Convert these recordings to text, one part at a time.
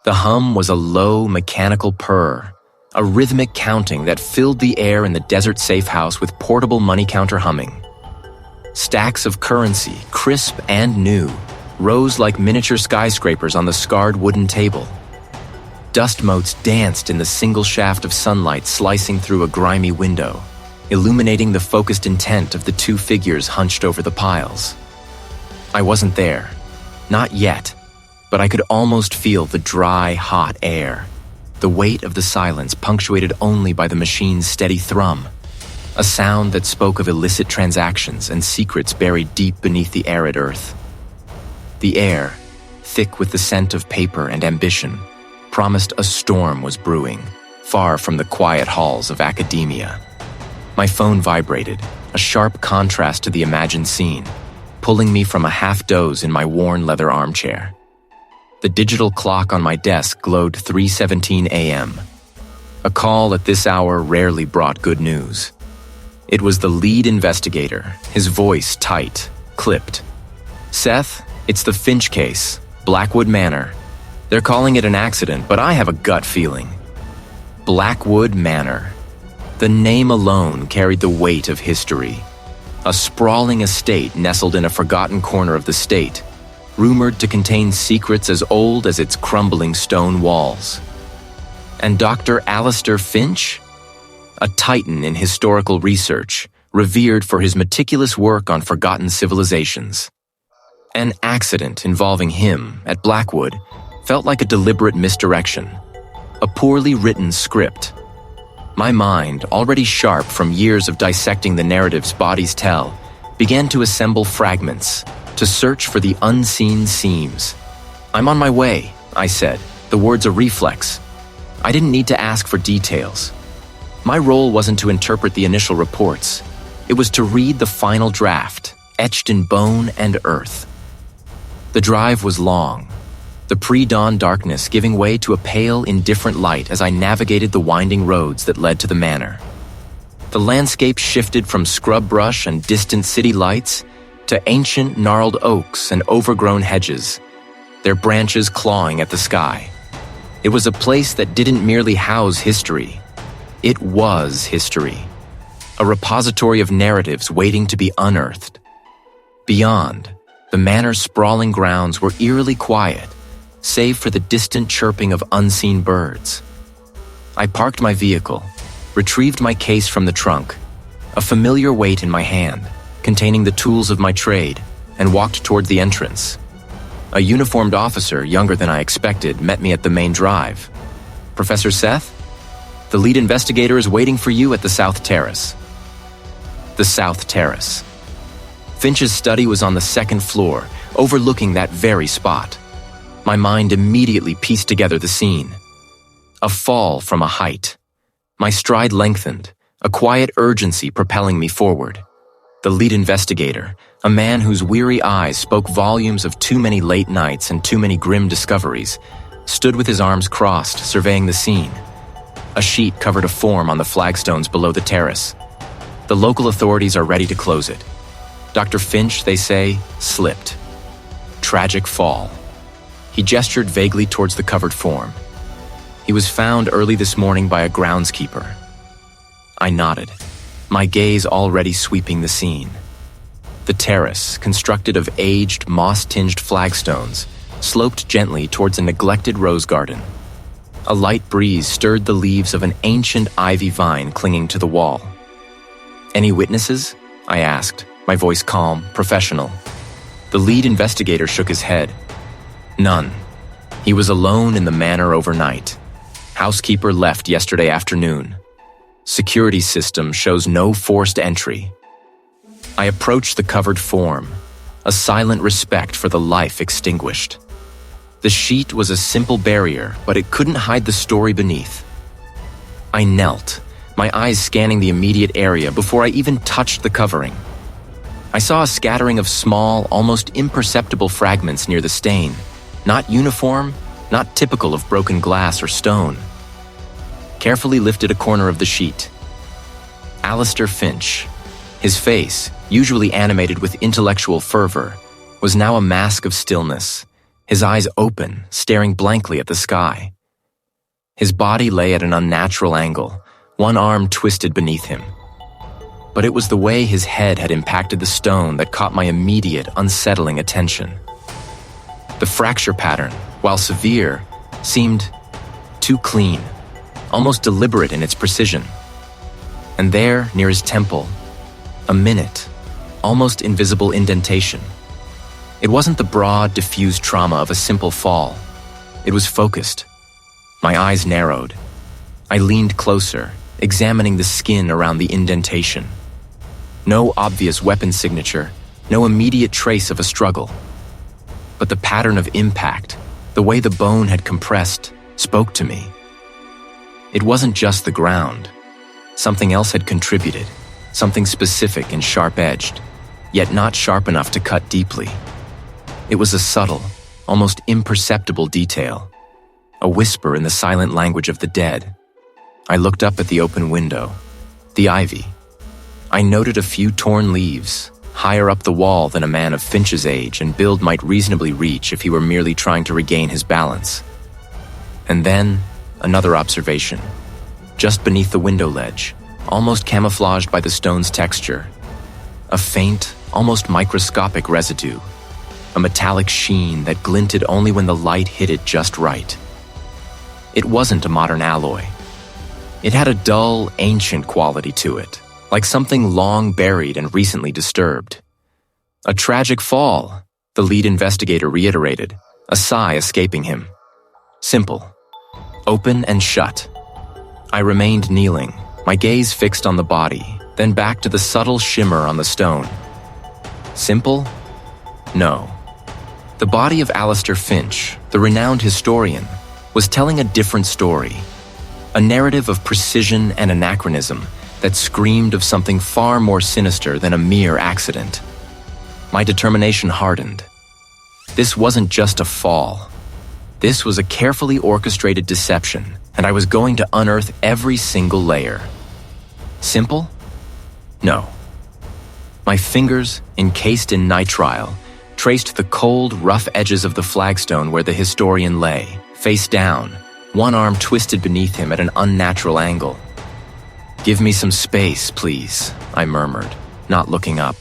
The hum was a low, mechanical purr, a rhythmic counting that filled the air in the desert safe house with portable money counter humming. Stacks of currency, crisp and new, rose like miniature skyscrapers on the scarred wooden table. Dust motes danced in the single shaft of sunlight slicing through a grimy window, illuminating the focused intent of the two figures hunched over the piles. I wasn't there, not yet, but I could almost feel the dry, hot air, the weight of the silence punctuated only by the machine's steady thrum, a sound that spoke of illicit transactions and secrets buried deep beneath the arid earth. The air, thick with the scent of paper and ambition, promised a storm was brewing, far from the quiet halls of academia. My phone vibrated, a sharp contrast to the imagined scene, pulling me from a half-doze in my worn leather armchair. The digital clock on my desk glowed 3:17 a.m. A call at this hour rarely brought good news. It was the lead investigator, his voice tight, clipped. "Seth, it's the Finch case, Blackwood Manor. They're calling it an accident, but I have a gut feeling." Blackwood Manor. The name alone carried the weight of history. A sprawling estate nestled in a forgotten corner of the state, rumored to contain secrets as old as its crumbling stone walls. And Dr. Alistair Finch? A titan in historical research, revered for his meticulous work on forgotten civilizations. An accident involving him at Blackwood felt like a deliberate misdirection, a poorly written script. My mind, already sharp from years of dissecting the narratives bodies tell, began to assemble fragments, to search for the unseen seams. "I'm on my way," I said, the words a reflex. I didn't need to ask for details. My role wasn't to interpret the initial reports. It was to read the final draft, etched in bone and earth. The drive was long, the pre-dawn darkness giving way to a pale, indifferent light as I navigated the winding roads that led to the manor. The landscape shifted from scrub brush and distant city lights to ancient, gnarled oaks and overgrown hedges, their branches clawing at the sky. It was a place that didn't merely house history. It was history, a repository of narratives waiting to be unearthed. Beyond, the manor's sprawling grounds were eerily quiet, save for the distant chirping of unseen birds. I parked my vehicle, retrieved my case from the trunk, a familiar weight in my hand, containing the tools of my trade, and walked toward the entrance. A uniformed officer, younger than I expected, met me at the main drive. "Professor Seth? The lead investigator is waiting for you at the South Terrace." The South Terrace. Finch's study was on the second floor, overlooking that very spot. My mind immediately pieced together the scene. A fall from a height. My stride lengthened, a quiet urgency propelling me forward. The lead investigator, a man whose weary eyes spoke volumes of too many late nights and too many grim discoveries, stood with his arms crossed, surveying the scene. A sheet covered a form on the flagstones below the terrace. The local authorities are ready to close it. Dr. Finch, they say, slipped. Tragic fall. He gestured vaguely towards the covered form. He was found early this morning by a groundskeeper. I nodded, my gaze already sweeping the scene. The terrace, constructed of aged, moss-tinged flagstones, sloped gently towards a neglected rose garden. A light breeze stirred the leaves of an ancient ivy vine clinging to the wall. "Any witnesses?" I asked, my voice calm, professional. The lead investigator shook his head. "None. He was alone in the manor overnight. Housekeeper left yesterday afternoon. Security system shows no forced entry." I approached the covered form, a silent respect for the life extinguished. The sheet was a simple barrier, but it couldn't hide the story beneath. I knelt, my eyes scanning the immediate area before I even touched the covering. I saw a scattering of small, almost imperceptible fragments near the stain, not uniform, not typical of broken glass or stone. Carefully lifted a corner of the sheet. Alistair Finch. His face, usually animated with intellectual fervor, was now a mask of stillness, his eyes open, staring blankly at the sky. His body lay at an unnatural angle, one arm twisted beneath him. But it was the way his head had impacted the stone that caught my immediate, unsettling attention. The fracture pattern, while severe, seemed too clean, almost deliberate in its precision. And there, near his temple, a minute, almost invisible indentation. It wasn't the broad, diffused trauma of a simple fall. It was focused. My eyes narrowed. I leaned closer, examining the skin around the indentation. No obvious weapon signature, no immediate trace of a struggle. But the pattern of impact, the way the bone had compressed, spoke to me. It wasn't just the ground. Something else had contributed, something specific and sharp-edged, yet not sharp enough to cut deeply. It was a subtle, almost imperceptible detail, a whisper in the silent language of the dead. I looked up at the open window, the ivy. I noted a few torn leaves, higher up the wall than a man of Finch's age and build might reasonably reach if he were merely trying to regain his balance. And then, another observation. Just beneath the window ledge, almost camouflaged by the stone's texture, a faint, almost microscopic residue, a metallic sheen that glinted only when the light hit it just right. It wasn't a modern alloy. It had a dull, ancient quality to it, like something long buried and recently disturbed. A tragic fall, the lead investigator reiterated, a sigh escaping him. Simple. Open and shut. I remained kneeling, my gaze fixed on the body, then back to the subtle shimmer on the stone. Simple? No. The body of Alistair Finch, the renowned historian, was telling a different story, a narrative of precision and anachronism that screamed of something far more sinister than a mere accident. My determination hardened. This wasn't just a fall. This was a carefully orchestrated deception, and I was going to unearth every single layer. Simple? No. My fingers, encased in nitrile, traced the cold, rough edges of the flagstone where the historian lay, face down, one arm twisted beneath him at an unnatural angle. "Give me some space, please," I murmured, not looking up.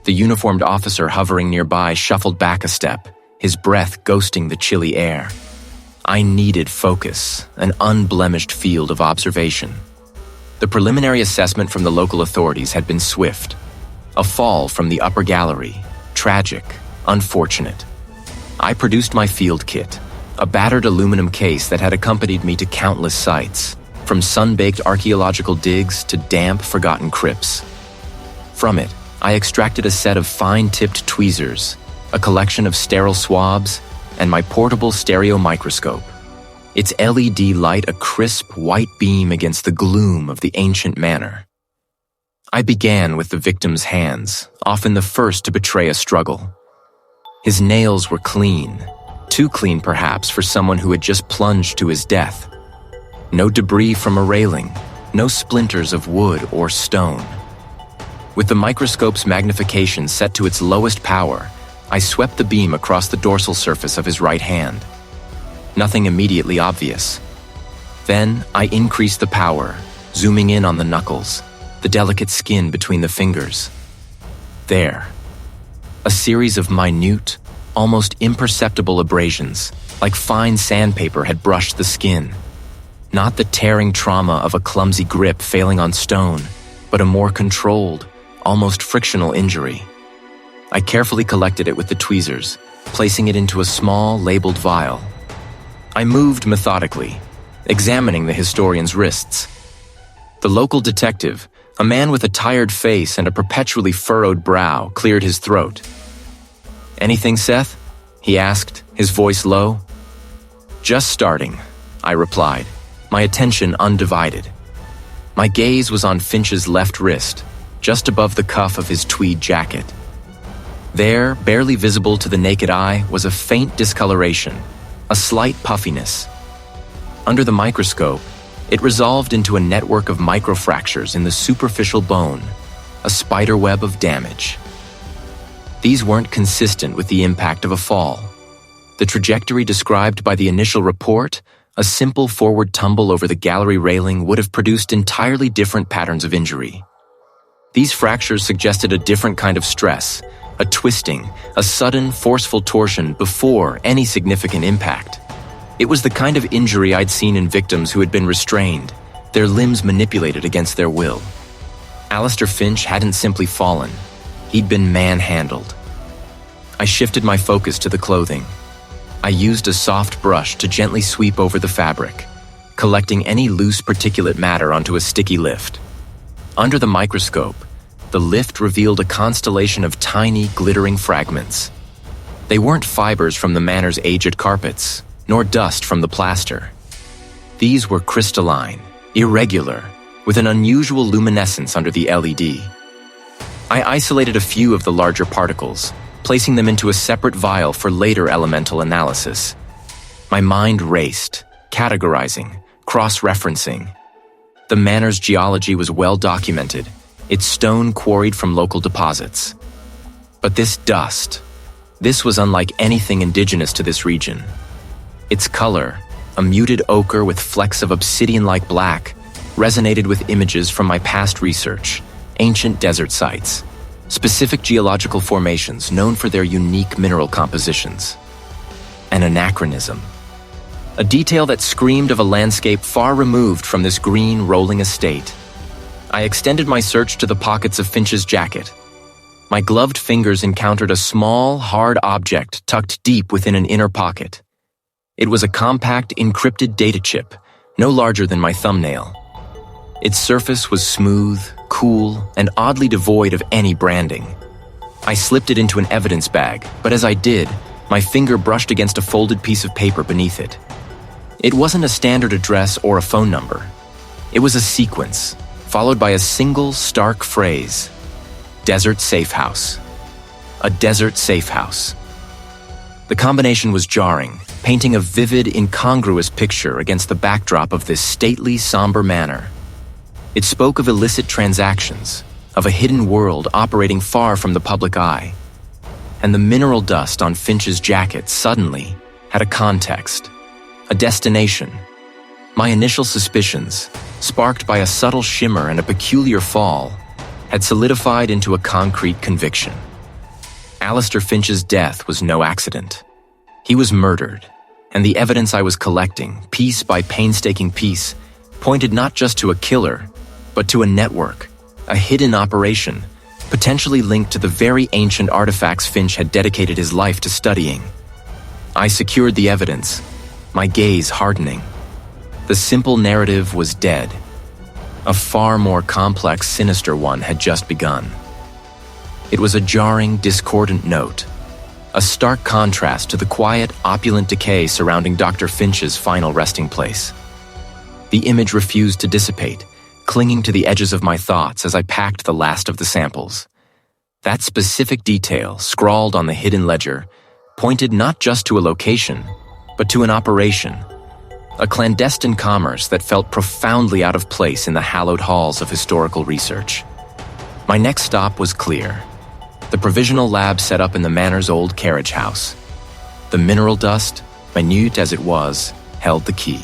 The uniformed officer hovering nearby shuffled back a step, his breath ghosting the chilly air. I needed focus, an unblemished field of observation. The preliminary assessment from the local authorities had been swift. A fall from the upper gallery, tragic, unfortunate. I produced my field kit, a battered aluminum case that had accompanied me to countless sites, from sun-baked archaeological digs to damp, forgotten crypts. From it, I extracted a set of fine-tipped tweezers, a collection of sterile swabs, and my portable stereo microscope. Its LED light a crisp white beam against the gloom of the ancient manor. I began with the victim's hands, often the first to betray a struggle. His nails were clean, too clean perhaps for someone who had just plunged to his death. No debris from a railing, no splinters of wood or stone. With the microscope's magnification set to its lowest power, I swept the beam across the dorsal surface of his right hand. Nothing immediately obvious. Then I increased the power, zooming in on the knuckles, the delicate skin between the fingers. There. A series of minute, almost imperceptible abrasions, like fine sandpaper had brushed the skin. Not the tearing trauma of a clumsy grip failing on stone, but a more controlled, almost frictional injury. I carefully collected it with the tweezers, placing it into a small, labeled vial. I moved methodically, examining the historian's wrists. The local detective, a man with a tired face and a perpetually furrowed brow, cleared his throat. "Anything, Seth?" he asked, his voice low. "Just starting," I replied, my attention undivided. My gaze was on Finch's left wrist, just above the cuff of his tweed jacket. There, barely visible to the naked eye, was a faint discoloration, a slight puffiness. Under the microscope, it resolved into a network of microfractures in the superficial bone, a spiderweb of damage. These weren't consistent with the impact of a fall. The trajectory described by the initial report, a simple forward tumble over the gallery railing, would have produced entirely different patterns of injury. These fractures suggested a different kind of stress, a twisting, a sudden, forceful torsion before any significant impact. It was the kind of injury I'd seen in victims who had been restrained, their limbs manipulated against their will. Alistair Finch hadn't simply fallen. He'd been manhandled. I shifted my focus to the clothing. I used a soft brush to gently sweep over the fabric, collecting any loose particulate matter onto a sticky lift. Under the microscope, the lift revealed a constellation of tiny, glittering fragments. They weren't fibers from the manor's aged carpets, nor dust from the plaster. These were crystalline, irregular, with an unusual luminescence under the LED. I isolated a few of the larger particles, placing them into a separate vial for later elemental analysis. My mind raced, categorizing, cross-referencing. The manor's geology was well documented, its stone quarried from local deposits. But this dust, this was unlike anything indigenous to this region. Its color, a muted ochre with flecks of obsidian-like black, resonated with images from my past research, ancient desert sites, specific geological formations known for their unique mineral compositions. An anachronism. A detail that screamed of a landscape far removed from this green, rolling estate. I extended my search to the pockets of Finch's jacket. My gloved fingers encountered a small, hard object tucked deep within an inner pocket. It was a compact, encrypted data chip, no larger than my thumbnail. Its surface was smooth, cool, and oddly devoid of any branding. I slipped it into an evidence bag, but as I did, my finger brushed against a folded piece of paper beneath it. It wasn't a standard address or a phone number. It was a sequence, followed by a single stark phrase: Desert Safe House. A desert safe house. The combination was jarring, painting a vivid, incongruous picture against the backdrop of this stately, somber manor. It spoke of illicit transactions, of a hidden world operating far from the public eye. And the mineral dust on Finch's jacket suddenly had a context, a destination. My initial suspicions, sparked by a subtle shimmer and a peculiar fall, had solidified into a concrete conviction. Alistair Finch's death was no accident. He was murdered, and the evidence I was collecting, piece by painstaking piece, pointed not just to a killer, but to a network, a hidden operation, potentially linked to the very ancient artifacts Finch had dedicated his life to studying. I secured the evidence, my gaze hardening. The simple narrative was dead. A far more complex, sinister one had just begun. It was a jarring, discordant note, a stark contrast to the quiet, opulent decay surrounding Dr. Finch's final resting place. The image refused to dissipate, clinging to the edges of my thoughts as I packed the last of the samples. That specific detail, scrawled on the hidden ledger, pointed not just to a location, but to an operation, a clandestine commerce that felt profoundly out of place in the hallowed halls of historical research. My next stop was clear. The provisional lab set up in the manor's old carriage house. The mineral dust, minute as it was, held the key.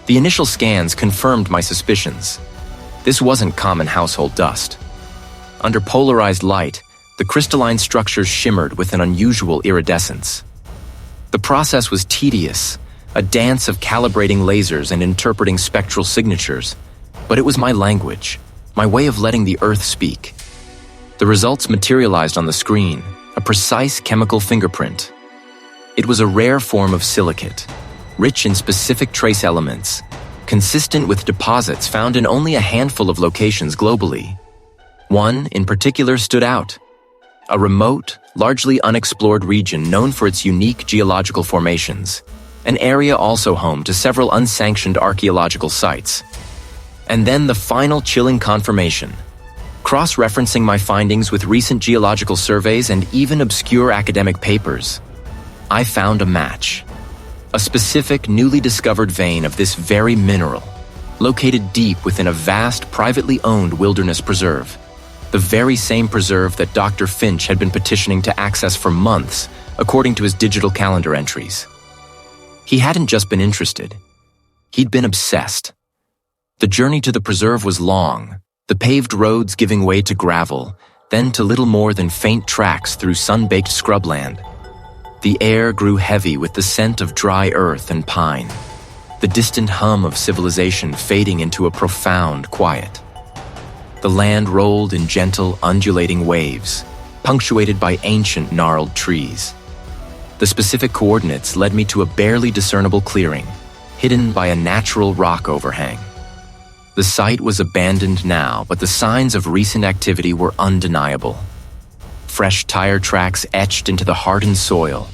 The initial scans confirmed my suspicions. This wasn't common household dust. Under polarized light, the crystalline structures shimmered with an unusual iridescence. The process was tedious, a dance of calibrating lasers and interpreting spectral signatures, but it was my language, my way of letting the earth speak. The results materialized on the screen, a precise chemical fingerprint. It was a rare form of silicate, rich in specific trace elements, consistent with deposits found in only a handful of locations globally. One, in particular, stood out. A remote, largely unexplored region known for its unique geological formations, an area also home to several unsanctioned archaeological sites. And then the final chilling confirmation. Cross-referencing my findings with recent geological surveys and even obscure academic papers, I found a match. A specific, newly discovered vein of this very mineral, located deep within a vast, privately owned wilderness preserve. The very same preserve that Dr. Finch had been petitioning to access for months, according to his digital calendar entries. He hadn't just been interested. He'd been obsessed. The journey to the preserve was long, the paved roads giving way to gravel, then to little more than faint tracks through sun-baked scrubland. The air grew heavy with the scent of dry earth and pine, the distant hum of civilization fading into a profound quiet. The land rolled in gentle, undulating waves, punctuated by ancient, gnarled trees. The specific coordinates led me to a barely discernible clearing, hidden by a natural rock overhang. The site was abandoned now, but the signs of recent activity were undeniable. Fresh tire tracks etched into the hardened soil,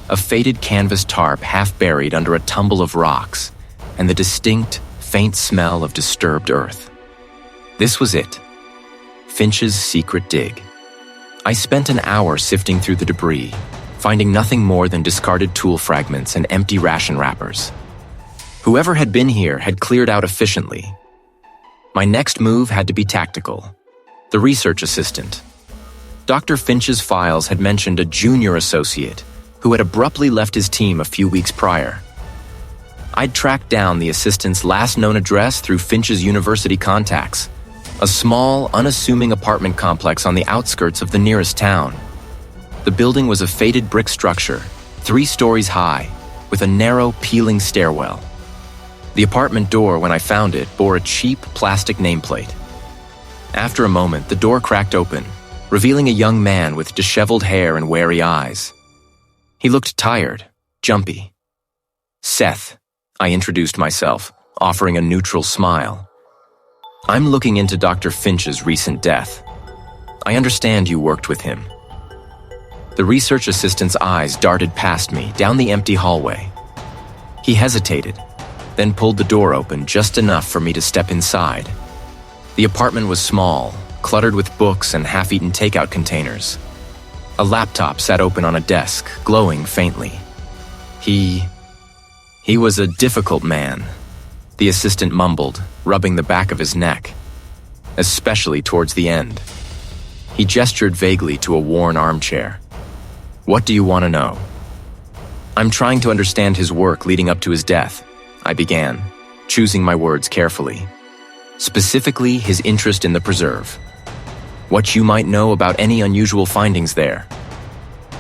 a faded canvas tarp half buried under a tumble of rocks, and the distinct, faint smell of disturbed earth. This was it. Finch's secret dig. I spent an hour sifting through the debris, finding nothing more than discarded tool fragments and empty ration wrappers. Whoever had been here had cleared out efficiently. My next move had to be tactical. The research assistant. Dr. Finch's files had mentioned a junior associate who had abruptly left his team a few weeks prior. I'd tracked down the assistant's last known address through Finch's university contacts, a small, unassuming apartment complex on the outskirts of the nearest town. The building was a faded brick structure, 3 stories high, with a narrow, peeling stairwell. The apartment door, when I found it, bore a cheap plastic nameplate. After a moment, the door cracked open, revealing a young man with disheveled hair and wary eyes. He looked tired, jumpy. Seth, I introduced myself, offering a neutral smile. I'm looking into Dr. Finch's recent death. I understand you worked with him. The research assistant's eyes darted past me, down the empty hallway. He hesitated, then pulled the door open just enough for me to step inside. The apartment was small, cluttered with books and half-eaten takeout containers. A laptop sat open on a desk, glowing faintly. He was a difficult man, the assistant mumbled, rubbing the back of his neck, especially towards the end. He gestured vaguely to a worn armchair. What do you want to know? I'm trying to understand his work leading up to his death, I began, choosing my words carefully. Specifically, his interest in the preserve. What you might know about any unusual findings there.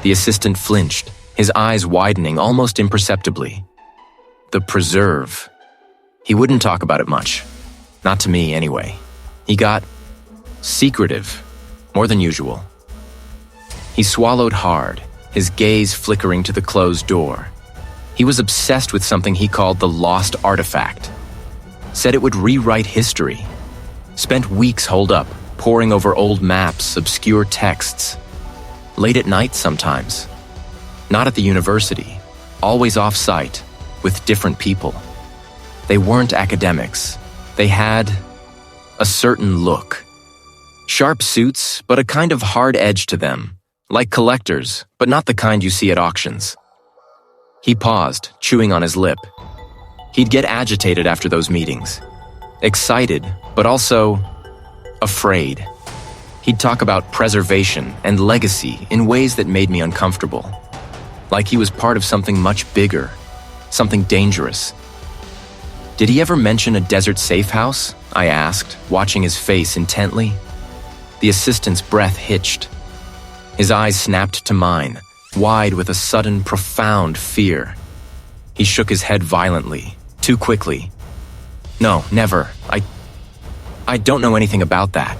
The assistant flinched, his eyes widening almost imperceptibly. The preserve. He wouldn't talk about it much. Not to me, anyway. He got secretive, more than usual. He swallowed hard, his gaze flickering to the closed door. He was obsessed with something he called the lost artifact. Said it would rewrite history. Spent weeks holed up, poring over old maps, obscure texts. Late at night sometimes. Not at the university, always off-site, with different people. They weren't academics. They had a certain look. Sharp suits, but a kind of hard edge to them. Like collectors, but not the kind you see at auctions. He paused, chewing on his lip. He'd get agitated after those meetings. Excited, but also afraid. He'd talk about preservation and legacy in ways that made me uncomfortable. Like he was part of something much bigger, something dangerous. Did he ever mention a desert safe house? I asked, watching his face intently. The assistant's breath hitched. His eyes snapped to mine, wide with a sudden, profound fear. He shook his head violently, too quickly. No, never. I don't know anything about that.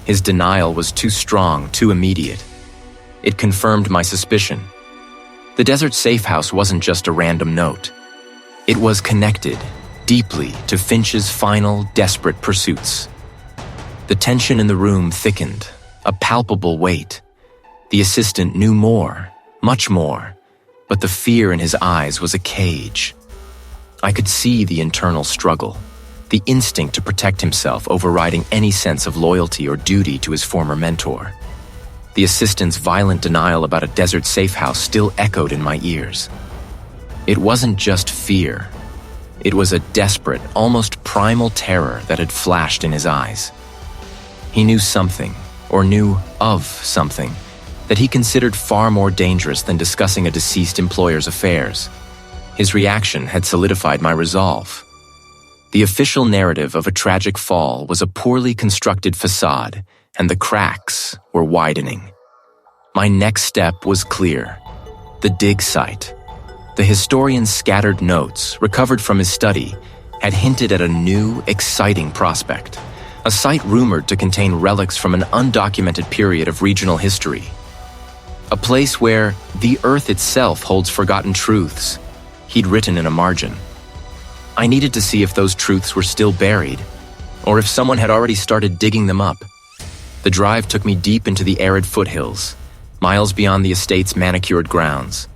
His denial was too strong, too immediate. It confirmed my suspicion. The desert safe house wasn't just a random note. It was connected, deeply, to Finch's final, desperate pursuits. The tension in the room thickened, a palpable weight. The assistant knew more, much more, but the fear in his eyes was a cage. I could see the internal struggle, the instinct to protect himself overriding any sense of loyalty or duty to his former mentor. The assistant's violent denial about a desert safe house still echoed in my ears. It wasn't just fear. It was a desperate, almost primal terror that had flashed in his eyes. He knew something, or knew of something, that he considered far more dangerous than discussing a deceased employer's affairs. His reaction had solidified my resolve. The official narrative of a tragic fall was a poorly constructed facade, and the cracks were widening. My next step was clear: the dig site. The historian's scattered notes, recovered from his study, had hinted at a new, exciting prospect, a site rumored to contain relics from an undocumented period of regional history. A place where the earth itself holds forgotten truths, he'd written in a margin. I needed to see if those truths were still buried, or if someone had already started digging them up. The drive took me deep into the arid foothills, miles beyond the estate's manicured grounds.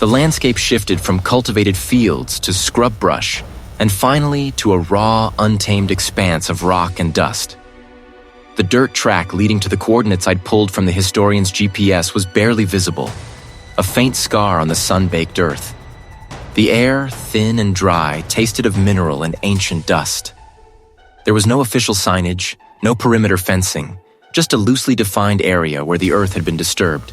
The landscape shifted from cultivated fields to scrub brush, and finally to a raw, untamed expanse of rock and dust. The dirt track leading to the coordinates I'd pulled from the historian's GPS was barely visible, a faint scar on the sun-baked earth. The air, thin and dry, tasted of mineral and ancient dust. There was no official signage, no perimeter fencing, just a loosely defined area where the earth had been disturbed.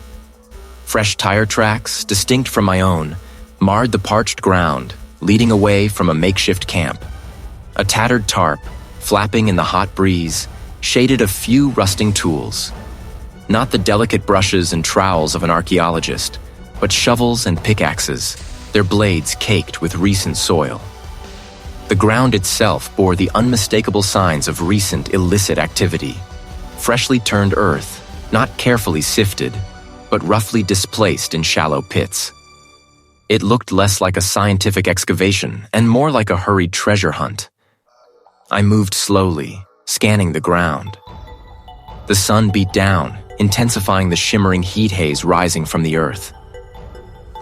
Fresh tire tracks, distinct from my own, marred the parched ground, leading away from a makeshift camp. A tattered tarp, flapping in the hot breeze, shaded a few rusting tools. Not the delicate brushes and trowels of an archaeologist, but shovels and pickaxes, their blades caked with recent soil. The ground itself bore the unmistakable signs of recent illicit activity. Freshly turned earth, not carefully sifted, but roughly displaced in shallow pits. It looked less like a scientific excavation and more like a hurried treasure hunt. I moved slowly, scanning the ground. The sun beat down, intensifying the shimmering heat haze rising from the earth.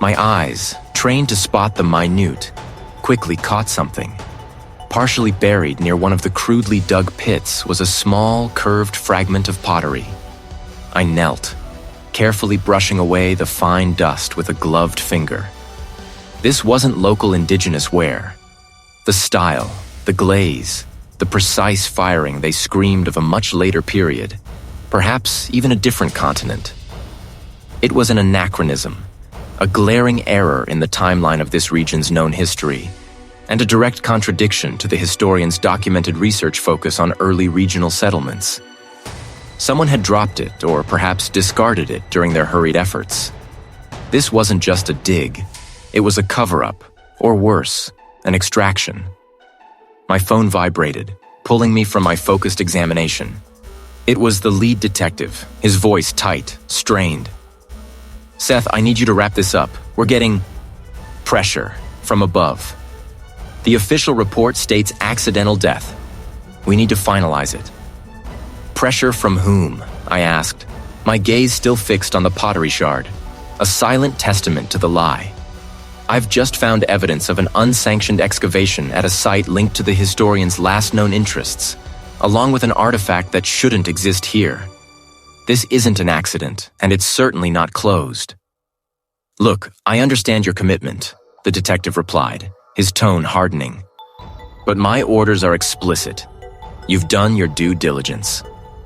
My eyes, trained to spot the minute, quickly caught something. Partially buried near one of the crudely dug pits was a small, curved fragment of pottery. I knelt, carefully brushing away the fine dust with a gloved finger. This wasn't local indigenous ware. The style, the glaze, the precise firing, they screamed of a much later period, perhaps even a different continent. It was an anachronism, a glaring error in the timeline of this region's known history, and a direct contradiction to the historian's documented research focus on early regional settlements. Someone had dropped it, or perhaps discarded it during their hurried efforts. This wasn't just a dig, it was a cover-up, or worse, an extraction. My phone vibrated, pulling me from my focused examination. It was the lead detective, his voice tight, strained. "Seth, I need you to wrap this up. We're getting pressure from above. The official report states accidental death. We need to finalize it." "Pressure from whom?" I asked, my gaze still fixed on the pottery shard, a silent testament to the lie. "I've just found evidence of an unsanctioned excavation at a site linked to the historian's last known interests, along with an artifact that shouldn't exist here. This isn't an accident, and it's certainly not closed." "Look, I understand your commitment," the detective replied, his tone hardening. "But my orders are explicit. You've done your due diligence.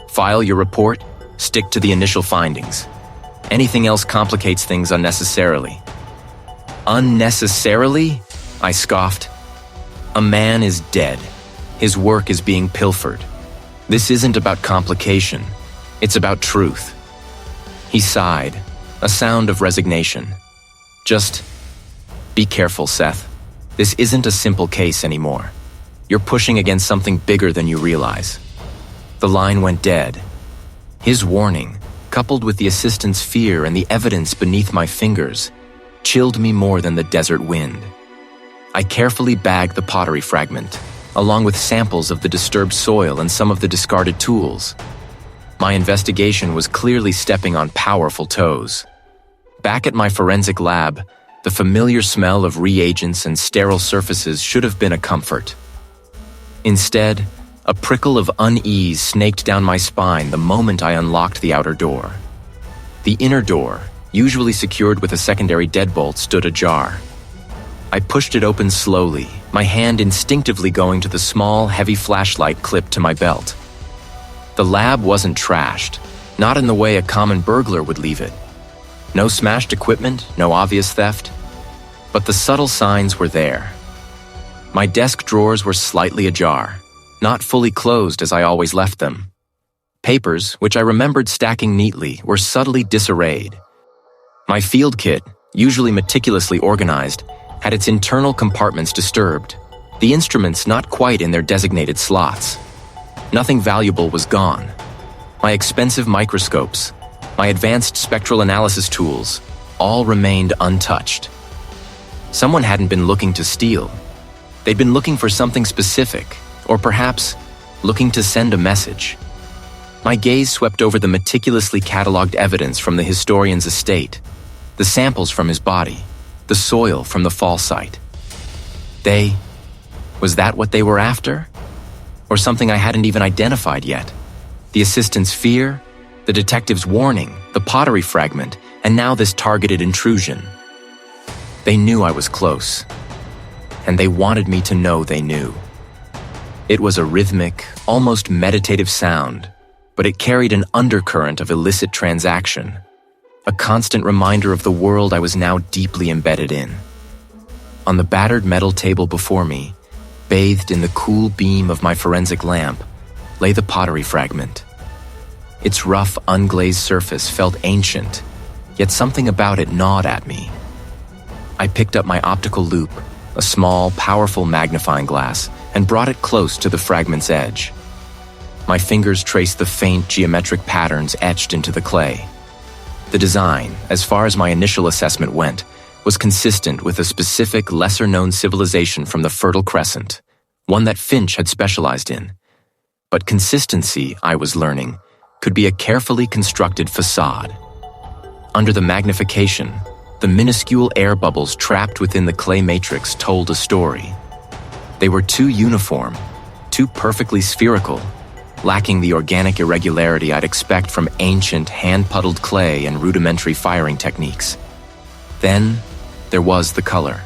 File your report, stick to the initial findings. Anything else complicates things unnecessarily." "Unnecessarily?" I scoffed. "A man is dead. His work is being pilfered. This isn't about complication. It's about truth." He sighed, a sound of resignation. "Just be careful, Seth. This isn't a simple case anymore. You're pushing against something bigger than you realize." The line went dead. His warning, coupled with the assistant's fear and the evidence beneath my fingers, chilled me more than the desert wind. I carefully bagged the pottery fragment, along with samples of the disturbed soil and some of the discarded tools. My investigation was clearly stepping on powerful toes. Back at my forensic lab, the familiar smell of reagents and sterile surfaces should have been a comfort. Instead, a prickle of unease snaked down my spine the moment I unlocked the outer door. The inner door, usually secured with a secondary deadbolt, stood ajar. I pushed it open slowly, my hand instinctively going to the small, heavy flashlight clipped to my belt. The lab wasn't trashed, Not in the way a common burglar would leave it. No smashed equipment, no obvious theft. But the subtle signs were there. My desk drawers were slightly ajar, not fully closed as I always left them. Papers, which I remembered stacking neatly, were subtly disarrayed. My field kit, usually meticulously organized, had its internal compartments disturbed, the instruments not quite in their designated slots. Nothing valuable was gone. My expensive microscopes, my advanced spectral analysis tools, all remained untouched. Someone hadn't been looking to steal. They'd been looking for something specific, or perhaps looking to send a message. My gaze swept over the meticulously cataloged evidence from the historian's estate, the samples from his body, the soil from the fall site. Was that what they were after? Or something I hadn't even identified yet? The assistant's fear, the detective's warning, the pottery fragment, and now this targeted intrusion. They knew I was close, and they wanted me to know they knew. It was a rhythmic, almost meditative sound, but it carried an undercurrent of illicit transaction, a constant reminder of the world I was now deeply embedded in. On the battered metal table before me, bathed in the cool beam of my forensic lamp, lay the pottery fragment. Its rough, unglazed surface felt ancient, yet something about it gnawed at me. I picked up my optical loupe, a small, powerful magnifying glass, and brought it close to the fragment's edge. My fingers traced the faint geometric patterns etched into the clay. The design, as far as my initial assessment went, was consistent with a specific, lesser-known civilization from the Fertile Crescent, one that Finch had specialized in. But consistency, I was learning, could be a carefully constructed facade. Under the magnification, the minuscule air bubbles trapped within the clay matrix told a story. They were too uniform, too perfectly spherical, lacking the organic irregularity I'd expect from ancient, hand-puddled clay and rudimentary firing techniques. Then, there was the color.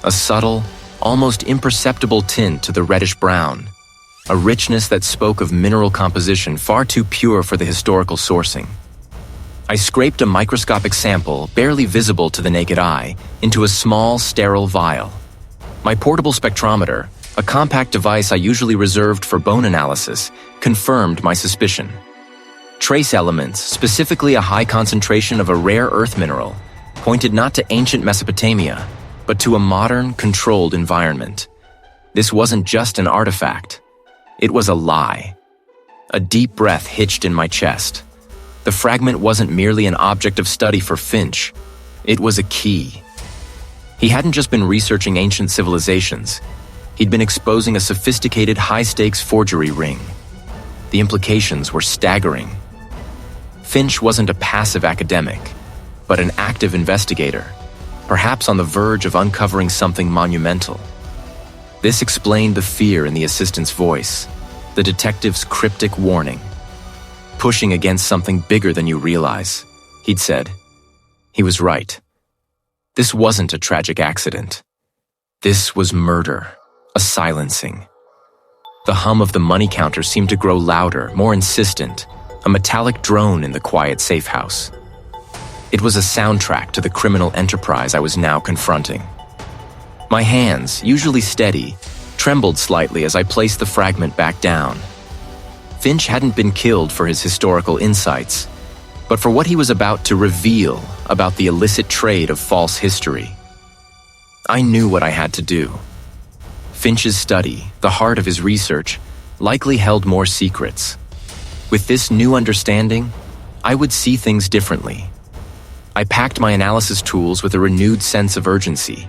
A subtle, almost imperceptible tint to the reddish-brown, a richness that spoke of mineral composition far too pure for the historical sourcing. I scraped a microscopic sample, barely visible to the naked eye, into a small, sterile vial. My portable spectrometer, a compact device I usually reserved for bone analysis, confirmed my suspicion. Trace elements, specifically a high concentration of a rare earth mineral, pointed not to ancient Mesopotamia, but to a modern, controlled environment. This wasn't just an artifact. It was a lie. A deep breath hitched in my chest. The fragment wasn't merely an object of study for Finch. It was a key. He hadn't just been researching ancient civilizations. He'd been exposing a sophisticated, high-stakes forgery ring. The implications were staggering. Finch wasn't a passive academic, but an active investigator, perhaps on the verge of uncovering something monumental. This explained the fear in the assistant's voice, the detective's cryptic warning. Pushing against something bigger than you realize, he'd said. He was right. This wasn't a tragic accident. This was murder, a silencing. The hum of the money counter seemed to grow louder, more insistent, a metallic drone in the quiet safe house. It was a soundtrack to the criminal enterprise I was now confronting. My hands, usually steady, trembled slightly as I placed the fragment back down. Finch hadn't been killed for his historical insights, but for what he was about to reveal about the illicit trade of false history. I knew what I had to do. Finch's study, the heart of his research, likely held more secrets. With this new understanding, I would see things differently. I packed my analysis tools with a renewed sense of urgency,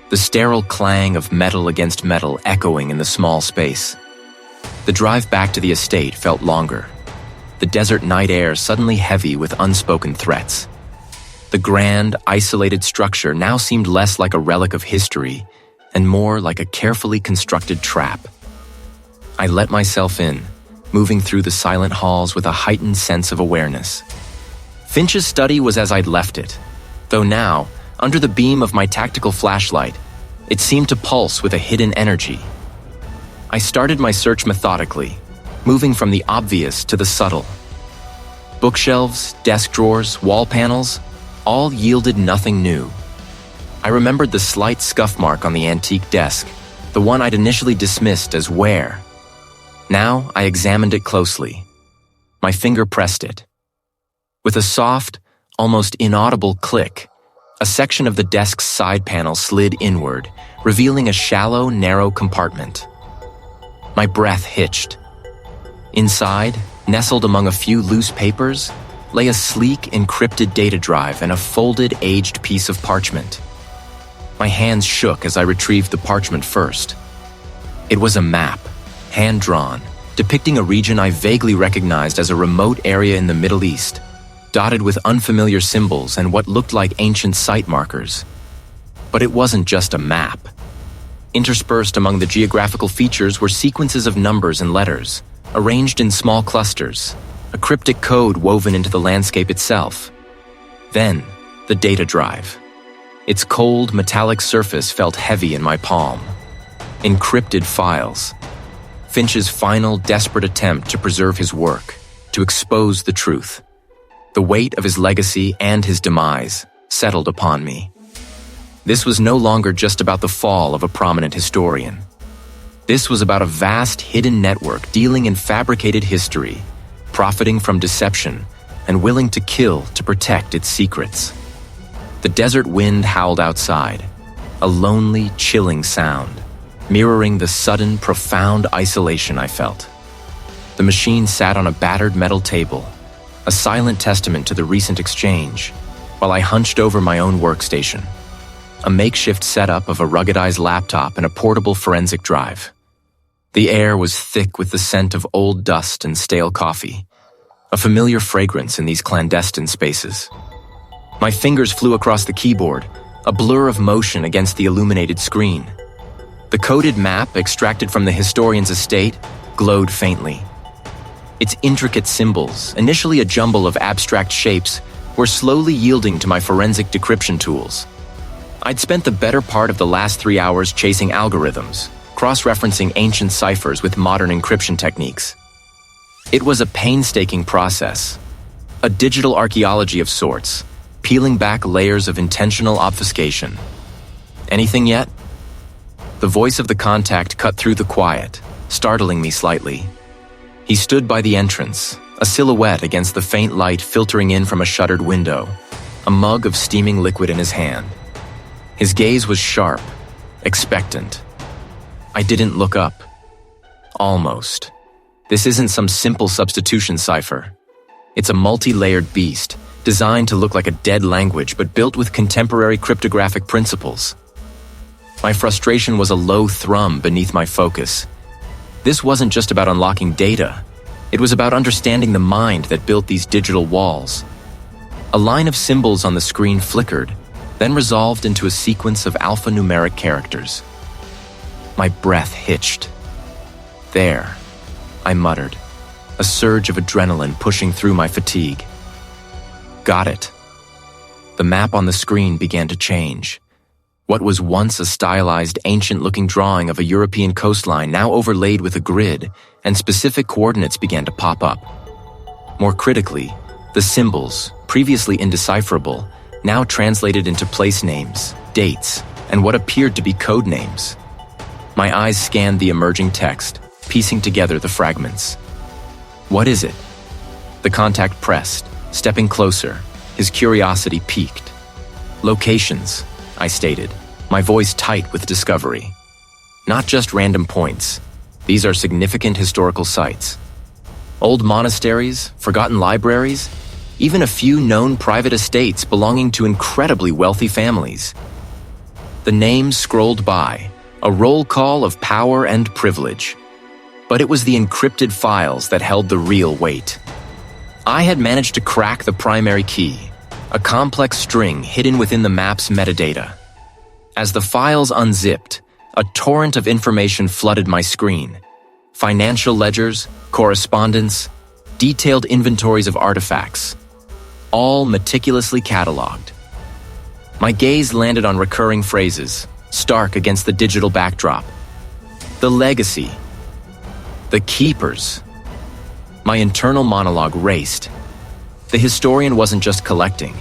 the sterile clang of metal against metal echoing in the small space. The drive back to the estate felt longer, the desert night air suddenly heavy with unspoken threats. The grand, isolated structure now seemed less like a relic of history and more like a carefully constructed trap. I let myself in, moving through the silent halls with a heightened sense of awareness. Finch's study was as I'd left it, though now, under the beam of my tactical flashlight, it seemed to pulse with a hidden energy. I started my search methodically, moving from the obvious to the subtle. Bookshelves, desk drawers, wall panels, all yielded nothing new. I remembered the slight scuff mark on the antique desk, the one I'd initially dismissed as wear. Now I examined it closely. My finger pressed it. With a soft, almost inaudible click, a section of the desk's side panel slid inward, revealing a shallow, narrow compartment. My breath hitched. Inside, nestled among a few loose papers, lay a sleek, encrypted data drive and a folded, aged piece of parchment. My hands shook as I retrieved the parchment first. It was a map, hand-drawn, depicting a region I vaguely recognized as a remote area in the Middle East, dotted with unfamiliar symbols and what looked like ancient site markers. But it wasn't just a map. Interspersed among the geographical features were sequences of numbers and letters, arranged in small clusters, a cryptic code woven into the landscape itself. Then, the data drive. Its cold, metallic surface felt heavy in my palm. Encrypted files. Finch's final, desperate attempt to preserve his work, to expose the truth. The weight of his legacy and his demise settled upon me. This was no longer just about the fall of a prominent historian. This was about a vast hidden network dealing in fabricated history, profiting from deception, and willing to kill to protect its secrets. The desert wind howled outside, a lonely, chilling sound, mirroring the sudden, profound isolation I felt. The machine sat on a battered metal table, a silent testament to the recent exchange, while I hunched over my own workstation, a makeshift setup of a ruggedized laptop and a portable forensic drive. The air was thick with the scent of old dust and stale coffee, a familiar fragrance in these clandestine spaces. My fingers flew across the keyboard, a blur of motion against the illuminated screen. The coded map extracted from the historian's estate glowed faintly. Its intricate symbols, initially a jumble of abstract shapes, were slowly yielding to my forensic decryption tools. I'd spent the better part of the last 3 hours chasing algorithms, cross-referencing ancient ciphers with modern encryption techniques. It was a painstaking process, a digital archaeology of sorts, peeling back layers of intentional obfuscation. Anything yet? The voice of the contact cut through the quiet, startling me slightly. He stood by the entrance, a silhouette against the faint light filtering in from a shuttered window, a mug of steaming liquid in his hand. His gaze was sharp, expectant. I didn't look up. Almost. This isn't some simple substitution cipher. It's a multi-layered beast, designed to look like a dead language but built with contemporary cryptographic principles. My frustration was a low thrum beneath my focus. This wasn't just about unlocking data. It was about understanding the mind that built these digital walls. A line of symbols on the screen flickered, then resolved into a sequence of alphanumeric characters. My breath hitched. There, I muttered, a surge of adrenaline pushing through my fatigue. Got it. The map on the screen began to change. What was once a stylized, ancient-looking drawing of a European coastline now overlaid with a grid, and specific coordinates began to pop up. More critically, the symbols, previously indecipherable, now translated into place names, dates, and what appeared to be code names. My eyes scanned the emerging text, piecing together the fragments. What is it? The contact pressed, stepping closer, his curiosity piqued. Locations, I stated, my voice tight with discovery. Not just random points. These are significant historical sites. Old monasteries, forgotten libraries, even a few known private estates belonging to incredibly wealthy families. The names scrolled by, a roll call of power and privilege. But it was the encrypted files that held the real weight. I had managed to crack the primary key, a complex string hidden within the map's metadata. As the files unzipped, a torrent of information flooded my screen. Financial ledgers, correspondence, detailed inventories of artifacts, all meticulously cataloged. My gaze landed on recurring phrases, stark against the digital backdrop. The legacy. The keepers. My internal monologue raced. The historian wasn't just collecting.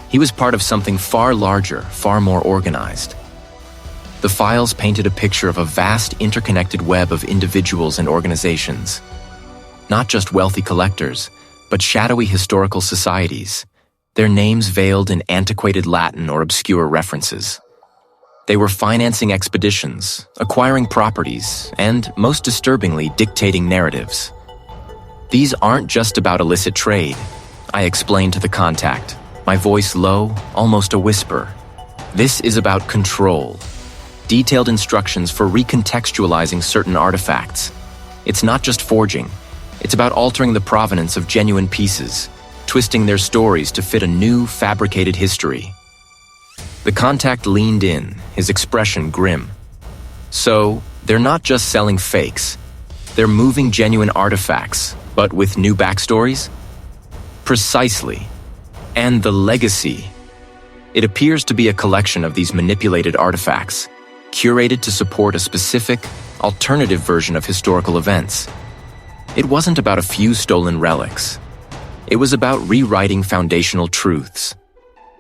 He was part of something far larger, far more organized. The files painted a picture of a vast interconnected web of individuals and organizations. Not just wealthy collectors, but shadowy historical societies, their names veiled in antiquated Latin or obscure references. They were financing expeditions, acquiring properties, and, most disturbingly, dictating narratives. These aren't just about illicit trade, I explained to the contact, my voice low, almost a whisper. This is about control. Detailed instructions for recontextualizing certain artifacts. It's not just forging. It's about altering the provenance of genuine pieces, twisting their stories to fit a new, fabricated history. The contact leaned in, his expression grim. So, they're not just selling fakes. They're moving genuine artifacts, but with new backstories? Precisely. And the legacy. It appears to be a collection of these manipulated artifacts, curated to support a specific, alternative version of historical events. It wasn't about a few stolen relics. It was about rewriting foundational truths.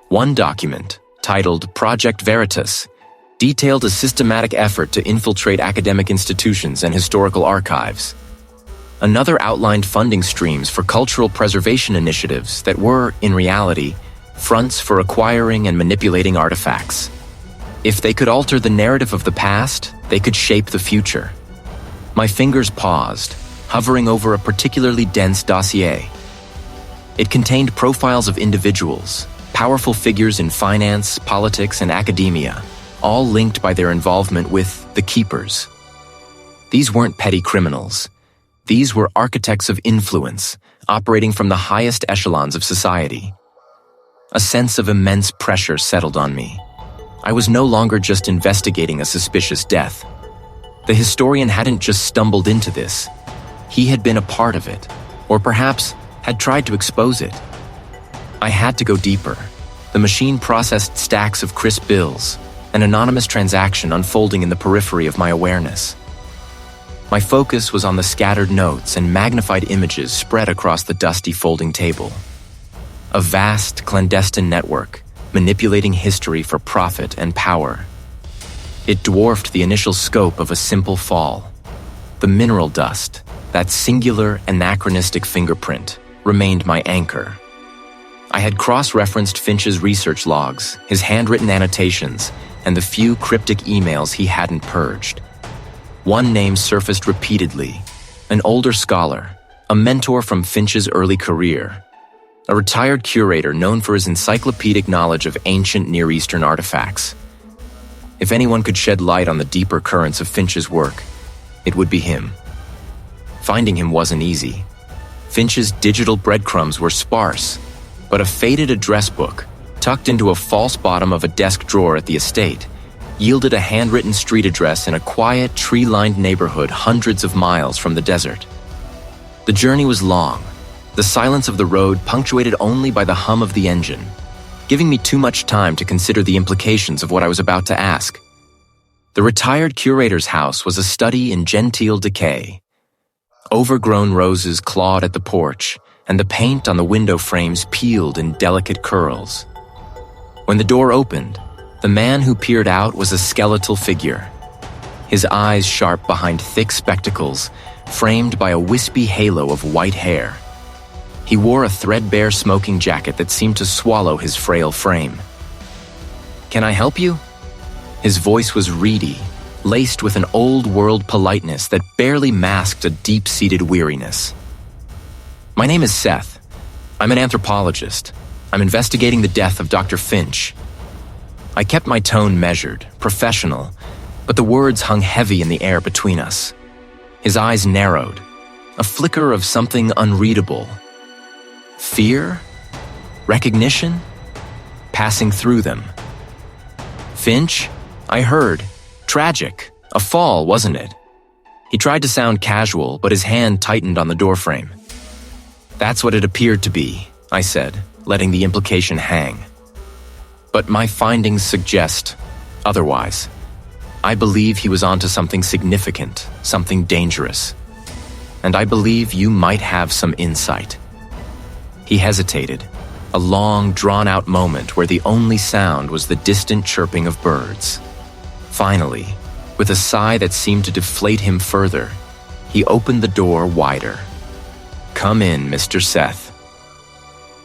One document, titled Project Veritas, detailed a systematic effort to infiltrate academic institutions and historical archives. Another outlined funding streams for cultural preservation initiatives that were, in reality, fronts for acquiring and manipulating artifacts. If they could alter the narrative of the past, they could shape the future. My fingers paused, hovering over a particularly dense dossier. It contained profiles of individuals, powerful figures in finance, politics, and academia, all linked by their involvement with the Keepers. These weren't petty criminals. These were architects of influence, operating from the highest echelons of society. A sense of immense pressure settled on me. I was no longer just investigating a suspicious death. The historian hadn't just stumbled into this. He had been a part of it, or perhaps had tried to expose it. I had to go deeper. The machine processed stacks of crisp bills, an anonymous transaction unfolding in the periphery of my awareness. My focus was on the scattered notes and magnified images spread across the dusty folding table. A vast, clandestine network, manipulating history for profit and power. It dwarfed the initial scope of a simple fall. The mineral dust, that singular, anachronistic fingerprint, remained my anchor. I had cross-referenced Finch's research logs, his handwritten annotations, and the few cryptic emails he hadn't purged. One name surfaced repeatedly, an older scholar, a mentor from Finch's early career, a retired curator known for his encyclopedic knowledge of ancient Near Eastern artifacts. If anyone could shed light on the deeper currents of Finch's work, it would be him. Finding him wasn't easy. Finch's digital breadcrumbs were sparse, but a faded address book, tucked into a false bottom of a desk drawer at the estate, yielded a handwritten street address in a quiet, tree-lined neighborhood hundreds of miles from the desert. The journey was long, the silence of the road punctuated only by the hum of the engine, giving me too much time to consider the implications of what I was about to ask. The retired curator's house was a study in genteel decay. Overgrown roses clawed at the porch, and the paint on the window frames peeled in delicate curls. When the door opened, the man who peered out was a skeletal figure, his eyes sharp behind thick spectacles, framed by a wispy halo of white hair. He wore a threadbare smoking jacket that seemed to swallow his frail frame. "Can I help you?" His voice was reedy, laced with an old-world politeness that barely masked a deep-seated weariness. "My name is Seth. I'm an anthropologist. I'm investigating the death of Dr. Finch." I kept my tone measured, professional, but the words hung heavy in the air between us. His eyes narrowed, a flicker of something unreadable. Fear? Recognition? Passing through them. "Finch? I heard. Tragic. A fall, wasn't it?" He tried to sound casual, but his hand tightened on the doorframe. "That's what it appeared to be," I said, letting the implication hang. "But my findings suggest otherwise. I believe he was onto something significant, something dangerous. And I believe you might have some insight." He hesitated, a long, drawn-out moment where the only sound was the distant chirping of birds. Finally, with a sigh that seemed to deflate him further, he opened the door wider. "Come in, Mr. Seth."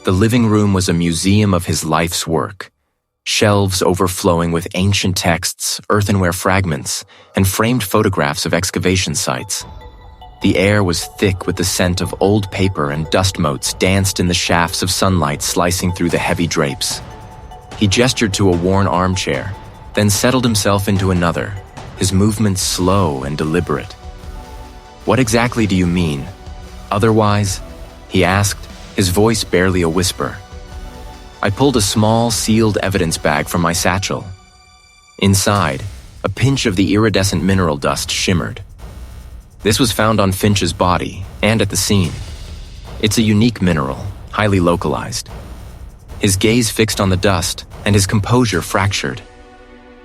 The living room was a museum of his life's work, shelves overflowing with ancient texts, earthenware fragments, and framed photographs of excavation sites. The air was thick with the scent of old paper, and dust motes danced in the shafts of sunlight slicing through the heavy drapes. He gestured to a worn armchair, then settled himself into another, his movements slow and deliberate. "What exactly do you mean? Otherwise?" he asked, his voice barely a whisper. I pulled a small, sealed evidence bag from my satchel. Inside, a pinch of the iridescent mineral dust shimmered. This was found on Finch's body and at the scene. It's a unique mineral, highly localized. His gaze fixed on the dust, and his composure fractured.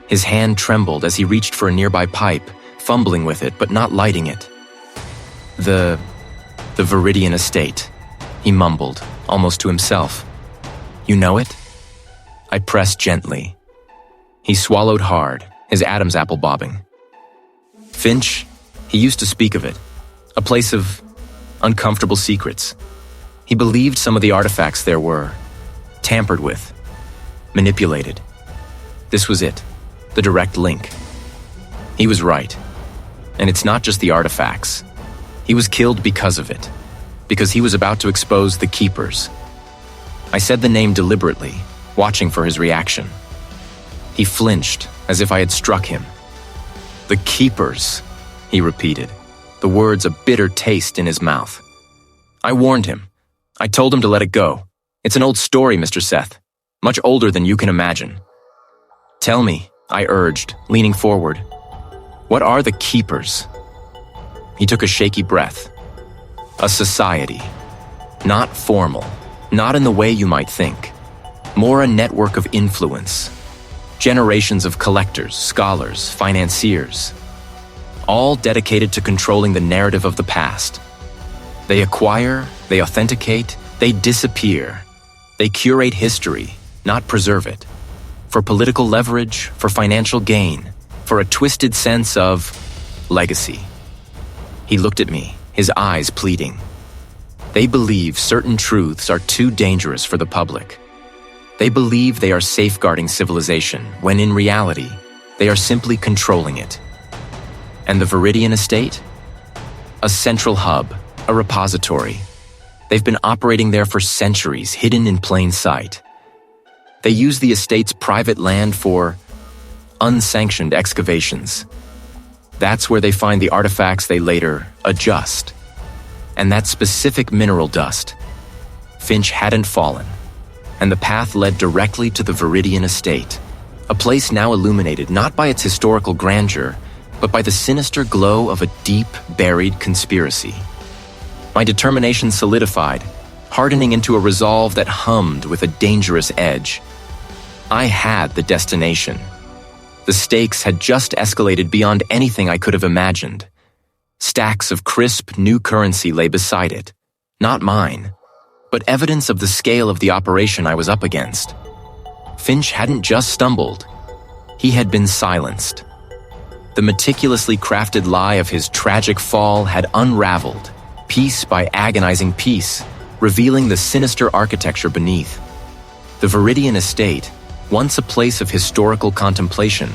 His hand trembled as he reached for a nearby pipe, fumbling with it but not lighting it. The Viridian estate," he mumbled, almost to himself. "You know it?" I pressed gently. He swallowed hard, his Adam's apple bobbing. "Finch, he used to speak of it, a place of uncomfortable secrets. He believed some of the artifacts there were tampered with, manipulated. This was it, the direct link. He was right. And it's not just the artifacts. He was killed because of it, because he was about to expose the Keepers." I said the name deliberately, watching for his reaction. He flinched, as if I had struck him. "The Keepers," he repeated, the words a bitter taste in his mouth. I warned him. I told him to let it go. "It's an old story, Mr. Seth, much older than you can imagine." "Tell me," I urged, leaning forward. "What are the Keepers?" He took a shaky breath. "A society. Not formal, not in the way you might think. More a network of influence. Generations of collectors, scholars, financiers. All dedicated to controlling the narrative of the past. They acquire, they authenticate, they disappear. They curate history, not preserve it. For political leverage, for financial gain, for a twisted sense of legacy." He looked at me, his eyes pleading. "They believe certain truths are too dangerous for the public. They believe they are safeguarding civilization, when in reality, they are simply controlling it. And the Viridian estate? A central hub, a repository. They've been operating there for centuries, hidden in plain sight. They use the estate's private land for unsanctioned excavations. That's where they find the artifacts they later adjust. And that specific mineral dust. Finch hadn't fallen, and the path led directly to the Viridian estate, a place now illuminated not by its historical grandeur, but by the sinister glow of a deep, buried conspiracy. My determination solidified, hardening into a resolve that hummed with a dangerous edge. I had the destination. The stakes had just escalated beyond anything I could have imagined. Stacks of crisp, new currency lay beside it. Not mine, but evidence of the scale of the operation I was up against. Finch hadn't just stumbled. He had been silenced. The meticulously crafted lie of his tragic fall had unraveled, piece by agonizing piece, revealing the sinister architecture beneath. The Viridian estate, once a place of historical contemplation,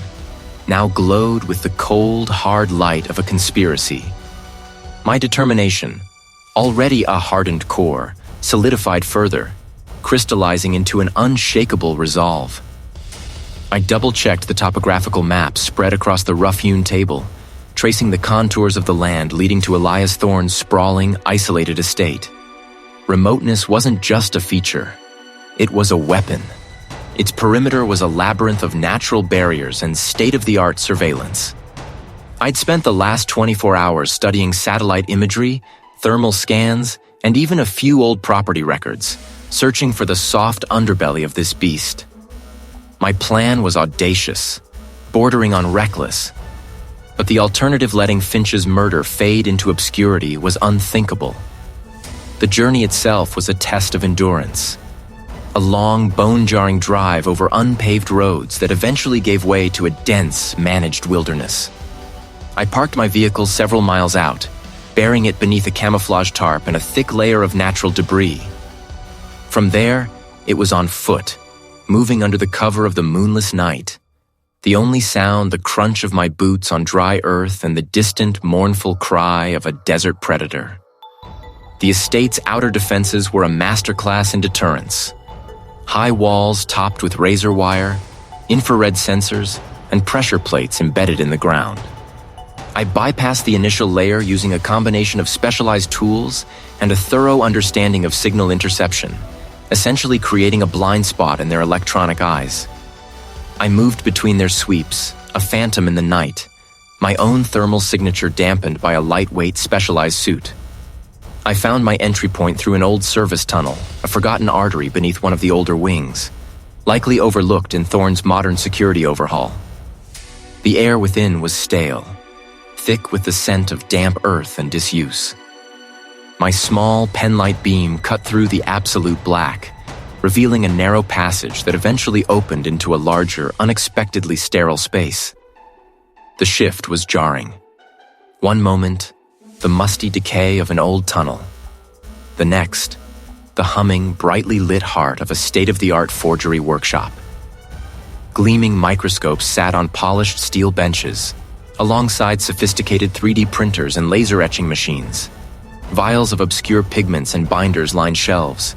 now glowed with the cold, hard light of a conspiracy. My determination, already a hardened core, solidified further, crystallizing into an unshakable resolve. I double-checked the topographical map spread across the rough-hewn table, tracing the contours of the land leading to Elias Thorne's sprawling, isolated estate. Remoteness wasn't just a feature. It was a weapon. Its perimeter was a labyrinth of natural barriers and state-of-the-art surveillance. I'd spent the last 24 hours studying satellite imagery, thermal scans, and even a few old property records, searching for the soft underbelly of this beast. My plan was audacious, bordering on reckless, but the alternative letting Finch's murder fade into obscurity was unthinkable. The journey itself was a test of endurance. A long, bone-jarring drive over unpaved roads that eventually gave way to a dense, managed wilderness. I parked my vehicle several miles out, burying it beneath a camouflage tarp and a thick layer of natural debris. From there, it was on foot, moving under the cover of the moonless night. The only sound, the crunch of my boots on dry earth and the distant, mournful cry of a desert predator. The estate's outer defenses were a masterclass in deterrence. High walls topped with razor wire, infrared sensors, and pressure plates embedded in the ground. I bypassed the initial layer using a combination of specialized tools and a thorough understanding of signal interception, essentially creating a blind spot in their electronic eyes. I moved between their sweeps, a phantom in the night, my own thermal signature dampened by a lightweight specialized suit. I found my entry point through an old service tunnel, a forgotten artery beneath one of the older wings, likely overlooked in Thorne's modern security overhaul. The air within was stale, thick with the scent of damp earth and disuse. My small penlight beam cut through the absolute black, revealing a narrow passage that eventually opened into a larger, unexpectedly sterile space. The shift was jarring. One moment, the musty decay of an old tunnel. The next, the humming, brightly lit heart of a state-of-the-art forgery workshop. Gleaming microscopes sat on polished steel benches, alongside sophisticated 3D printers and laser etching machines. Vials of obscure pigments and binders lined shelves,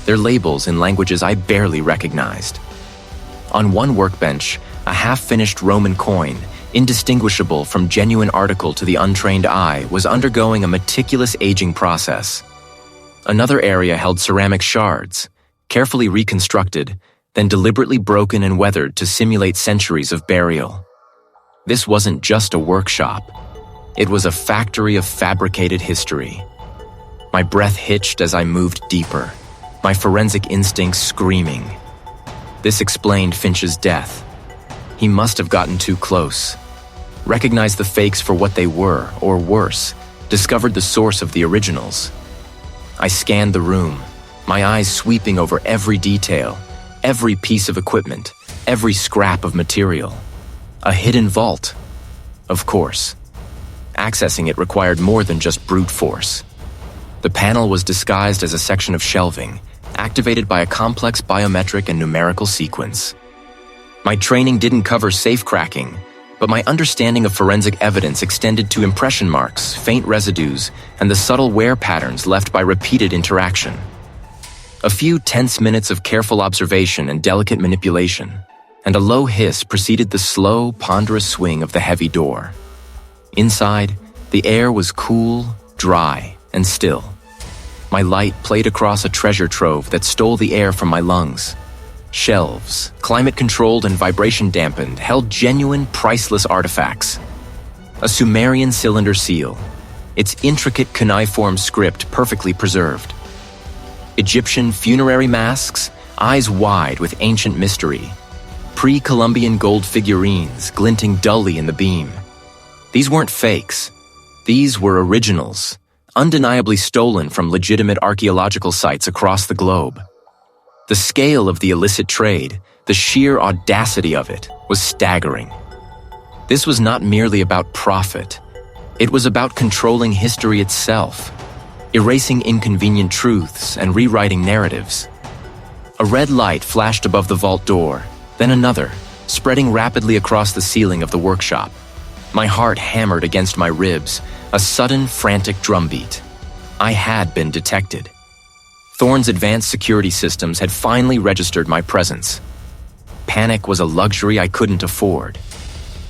their labels in languages I barely recognized. On one workbench, a half-finished Roman coin, indistinguishable from genuine article to the untrained eye, was undergoing a meticulous aging process. Another area held ceramic shards, carefully reconstructed, then deliberately broken and weathered to simulate centuries of burial. This wasn't just a workshop. It was a factory of fabricated history. My breath hitched as I moved deeper, my forensic instincts screaming. This explained Finch's death. He must have gotten too close, recognized the fakes for what they were, or worse, discovered the source of the originals. I scanned the room, my eyes sweeping over every detail, every piece of equipment, every scrap of material. A hidden vault. Of course. Accessing it required more than just brute force. The panel was disguised as a section of shelving, activated by a complex biometric and numerical sequence. My training didn't cover safe cracking, but my understanding of forensic evidence extended to impression marks, faint residues, and the subtle wear patterns left by repeated interaction. A few tense minutes of careful observation and delicate manipulation, and a low hiss preceded the slow, ponderous swing of the heavy door. Inside, the air was cool, dry, and still. My light played across a treasure trove that stole the air from my lungs. Shelves, climate-controlled and vibration-dampened, held genuine, priceless artifacts. A Sumerian cylinder seal, its intricate cuneiform script perfectly preserved. Egyptian funerary masks, eyes wide with ancient mystery. Pre-Columbian gold figurines glinting dully in the beam. These weren't fakes. These were originals, undeniably stolen from legitimate archaeological sites across the globe. The scale of the illicit trade, the sheer audacity of it, was staggering. This was not merely about profit. It was about controlling history itself, erasing inconvenient truths and rewriting narratives. A red light flashed above the vault door, then another, spreading rapidly across the ceiling of the workshop. My heart hammered against my ribs, a sudden, frantic drumbeat. I had been detected. Thorne's advanced security systems had finally registered my presence. Panic was a luxury I couldn't afford.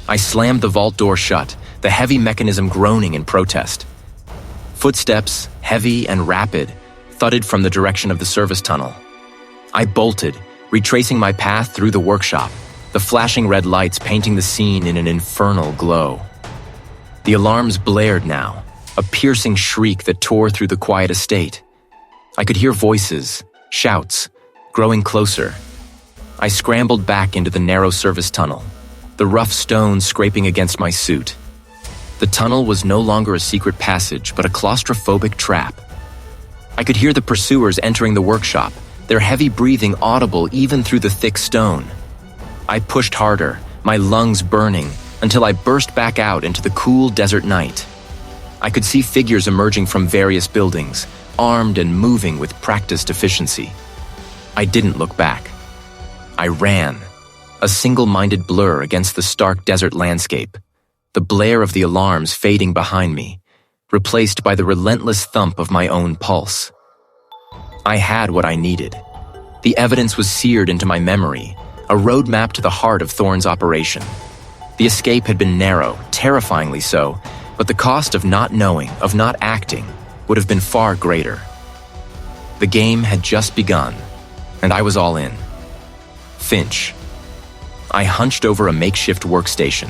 I slammed the vault door shut, the heavy mechanism groaning in protest. Footsteps, heavy and rapid, thudded from the direction of the service tunnel. I bolted, retracing my path through the workshop, the flashing red lights painting the scene in an infernal glow. The alarms blared now, a piercing shriek that tore through the quiet estate. I could hear voices, shouts, growing closer. I scrambled back into the narrow service tunnel, the rough stones scraping against my suit. The tunnel was no longer a secret passage, but a claustrophobic trap. I could hear the pursuers entering the workshop, their heavy breathing audible even through the thick stone. I pushed harder, my lungs burning, until I burst back out into the cool desert night. I could see figures emerging from various buildings, armed and moving with practiced efficiency. I didn't look back. I ran, a single-minded blur against the stark desert landscape, the blare of the alarms fading behind me, replaced by the relentless thump of my own pulse. I had what I needed. The evidence was seared into my memory, a roadmap to the heart of Thorne's operation. The escape had been narrow, terrifyingly so, but the cost of not knowing, of not acting, would have been far greater. The game had just begun, and I was all in. Finch. I hunched over a makeshift workstation,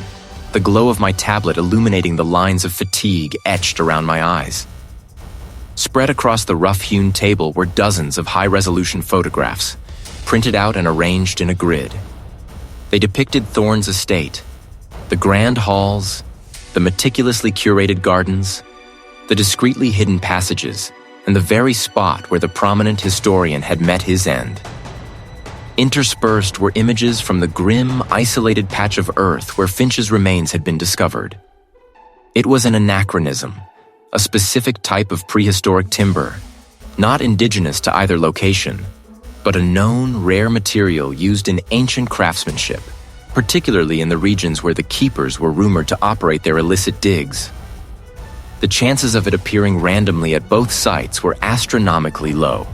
the glow of my tablet illuminating the lines of fatigue etched around my eyes. Spread across the rough-hewn table were dozens of high-resolution photographs, printed out and arranged in a grid. They depicted Thorne's estate, the grand halls, the meticulously curated gardens, the discreetly hidden passages, and the very spot where the prominent historian had met his end. Interspersed were images from the grim, isolated patch of earth where Finch's remains had been discovered. It was an anachronism, a specific type of prehistoric timber, not indigenous to either location, but a known, rare material used in ancient craftsmanship, particularly in the regions where the keepers were rumored to operate their illicit digs. The chances of it appearing randomly at both sites were astronomically low.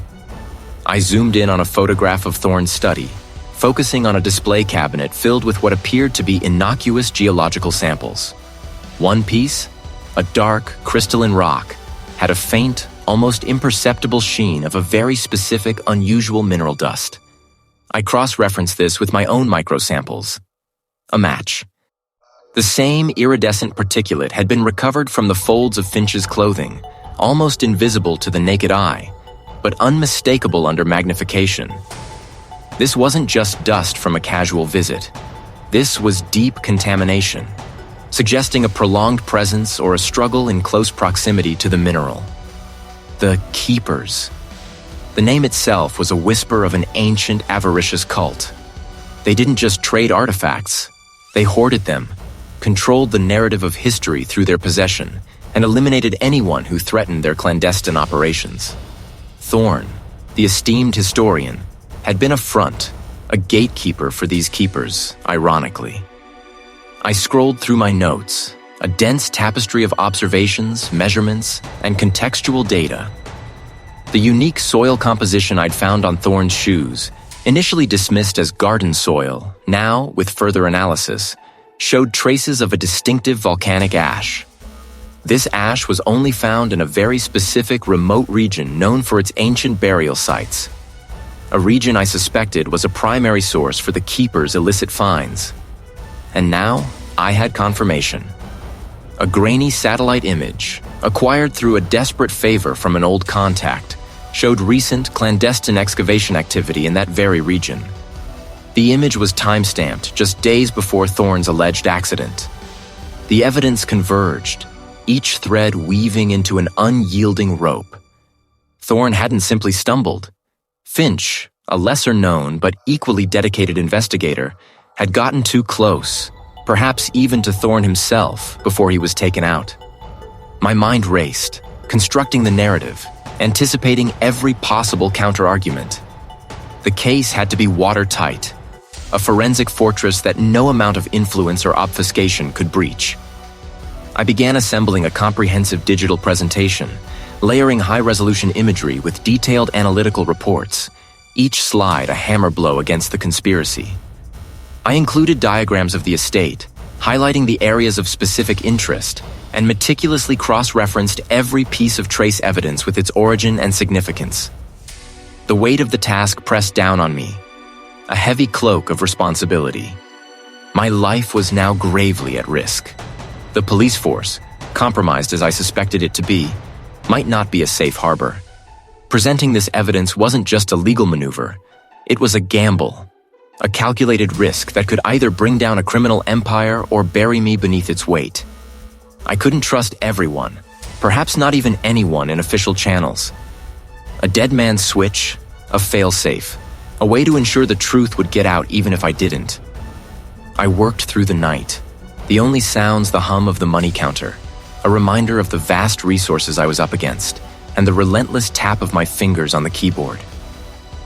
I zoomed in on a photograph of Thorne's study, focusing on a display cabinet filled with what appeared to be innocuous geological samples. One piece, a dark, crystalline rock, had a faint, almost imperceptible sheen of a very specific, unusual mineral dust. I cross-referenced this with my own microsamples. A match. The same iridescent particulate had been recovered from the folds of Finch's clothing, almost invisible to the naked eye, but unmistakable under magnification. This wasn't just dust from a casual visit. This was deep contamination, suggesting a prolonged presence or a struggle in close proximity to the mineral. The Keepers. The name itself was a whisper of an ancient, avaricious cult. They didn't just trade artifacts. They hoarded them, controlled the narrative of history through their possession, and eliminated anyone who threatened their clandestine operations. Thorne, the esteemed historian, had been a front, a gatekeeper for these keepers, ironically. I scrolled through my notes, a dense tapestry of observations, measurements, and contextual data. The unique soil composition I'd found on Thorne's shoes, initially dismissed as garden soil, now, with further analysis, showed traces of a distinctive volcanic ash. This ash was only found in a very specific remote region known for its ancient burial sites, a region I suspected was a primary source for the Keeper's illicit finds. And now, I had confirmation. A grainy satellite image, acquired through a desperate favor from an old contact, showed recent clandestine excavation activity in that very region. The image was time-stamped just days before Thorne's alleged accident. The evidence converged, each thread weaving into an unyielding rope. Thorne hadn't simply stumbled. Finch, a lesser-known but equally dedicated investigator, had gotten too close, perhaps even to Thorne himself, before he was taken out. My mind raced, constructing the narrative, anticipating every possible counter-argument. The case had to be watertight, a forensic fortress that no amount of influence or obfuscation could breach. I began assembling a comprehensive digital presentation, layering high-resolution imagery with detailed analytical reports, each slide a hammer blow against the conspiracy. I included diagrams of the estate, highlighting the areas of specific interest, and meticulously cross-referenced every piece of trace evidence with its origin and significance. The weight of the task pressed down on me, a heavy cloak of responsibility. My life was now gravely at risk. The police force, compromised as I suspected it to be, might not be a safe harbor. Presenting this evidence wasn't just a legal maneuver, it was a gamble, a calculated risk that could either bring down a criminal empire or bury me beneath its weight. I couldn't trust everyone, perhaps not even anyone in official channels. A dead man's switch, a failsafe, a way to ensure the truth would get out even if I didn't. I worked through the night, the only sounds the hum of the money counter, a reminder of the vast resources I was up against, and the relentless tap of my fingers on the keyboard.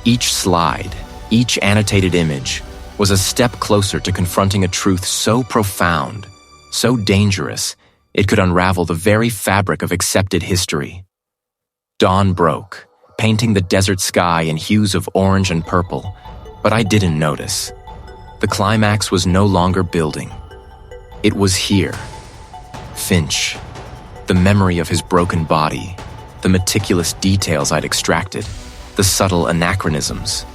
Each slide, each annotated image, was a step closer to confronting a truth so profound, so dangerous, it could unravel the very fabric of accepted history. Dawn broke, painting the desert sky in hues of orange and purple, but I didn't notice. The climax was no longer building. It was here. Finch. The memory of his broken body, the meticulous details I'd extracted, the subtle anachronisms.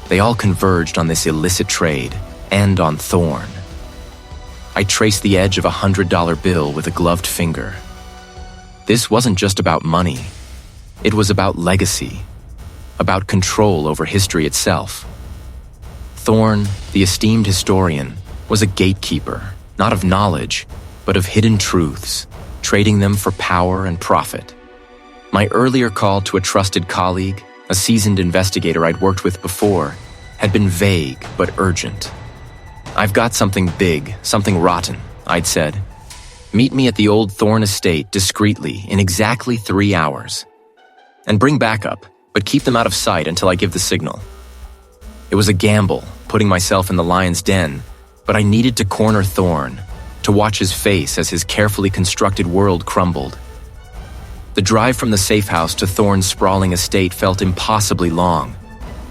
They all converged on this illicit trade and on Thorn. I traced the edge of a $100 bill with a gloved finger. This wasn't just about money. It was about legacy, about control over history itself. Thorn, the esteemed historian, was a gatekeeper, not of knowledge, but of hidden truths, trading them for power and profit. My earlier call to a trusted colleague, a seasoned investigator I'd worked with before, had been vague but urgent. "I've got something big, something rotten," I'd said. "Meet me at the old Thorn estate discreetly in exactly 3 hours. And bring backup, but keep them out of sight until I give the signal." It was a gamble, putting myself in the lion's den, but I needed to corner Thorn, to watch his face as his carefully constructed world crumbled. The drive from the safe house to Thorn's sprawling estate felt impossibly long,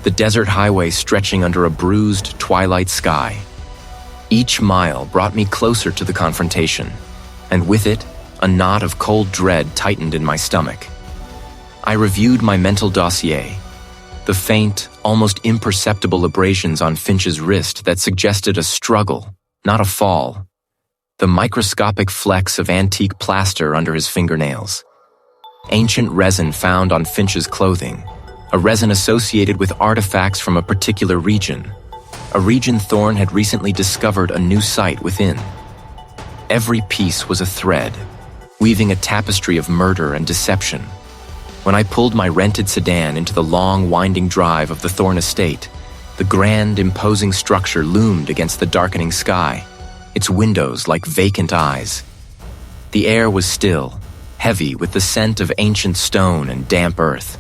the desert highway stretching under a bruised twilight sky. Each mile brought me closer to the confrontation, and with it, a knot of cold dread tightened in my stomach. I reviewed my mental dossier, the faint, almost imperceptible abrasions on Finch's wrist that suggested a struggle, not a fall, the microscopic flecks of antique plaster under his fingernails, ancient resin found on Finch's clothing, a resin associated with artifacts from a particular region, a region Thorn had recently discovered a new site within. Every piece was a thread, weaving a tapestry of murder and deception. When I pulled my rented sedan into the long, winding drive of the Thorn estate, the grand, imposing structure loomed against the darkening sky, its windows like vacant eyes. The air was still, heavy with the scent of ancient stone and damp earth.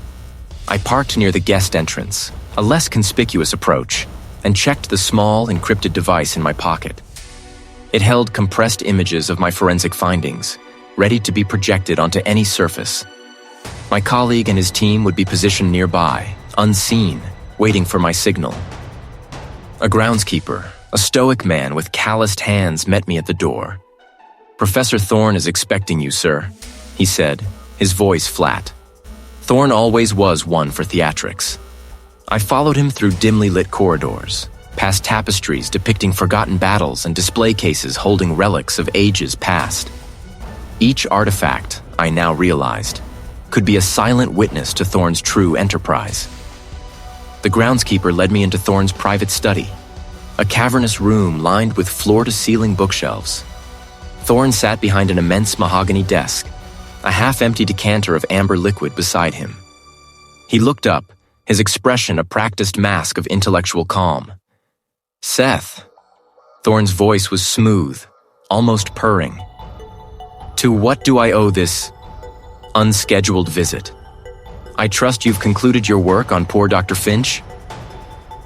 I parked near the guest entrance, a less conspicuous approach, and checked the small, encrypted device in my pocket. It held compressed images of my forensic findings, ready to be projected onto any surface. My colleague and his team would be positioned nearby, unseen, waiting for my signal. A groundskeeper, a stoic man with calloused hands, met me at the door. "Professor Thorn is expecting you, sir," he said, his voice flat. Thorn always was one for theatrics. I followed him through dimly lit corridors, past tapestries depicting forgotten battles and display cases holding relics of ages past. Each artifact, I now realized, could be a silent witness to Thorn's true enterprise. The groundskeeper led me into Thorn's private study, a cavernous room lined with floor-to-ceiling bookshelves. Thorn sat behind an immense mahogany desk, a half-empty decanter of amber liquid beside him. He looked up, his expression a practiced mask of intellectual calm. "Seth." Thorn's voice was smooth, almost purring. "To what do I owe this unscheduled visit? I trust you've concluded your work on poor Dr. Finch?"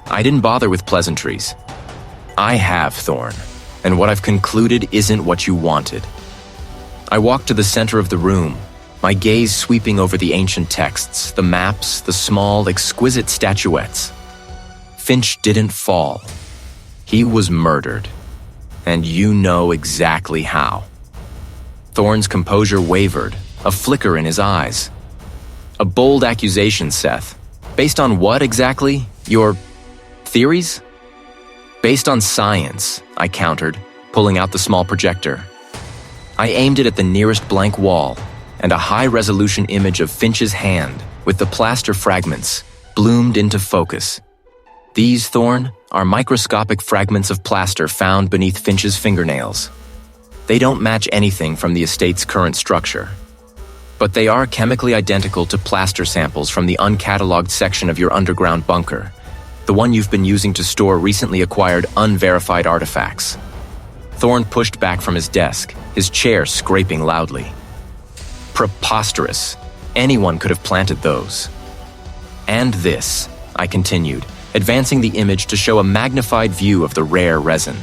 I didn't bother with pleasantries. "I have, Thorn, and what I've concluded isn't what you wanted." I walked to the center of the room, my gaze sweeping over the ancient texts, the maps, the small, exquisite statuettes. Finch didn't fall. He was murdered. And you know exactly how. Thorn's composure wavered, a flicker in his eyes. "A bold accusation, Seth. Based on what exactly? Your theories?" "Based on science," I countered, pulling out the small projector. I aimed it at the nearest blank wall, and a high-resolution image of Finch's hand, with the plaster fragments, bloomed into focus. These, Thorn, are microscopic fragments of plaster found beneath Finch's fingernails. They don't match anything from the estate's current structure. but they are chemically identical to plaster samples from the uncatalogued section of your underground bunker, the one you've been using to store recently acquired unverified artifacts. Thorne pushed back from his desk, his chair scraping loudly. Preposterous. Anyone could have planted those. And this, I continued, advancing the image to show a magnified view of the rare resin.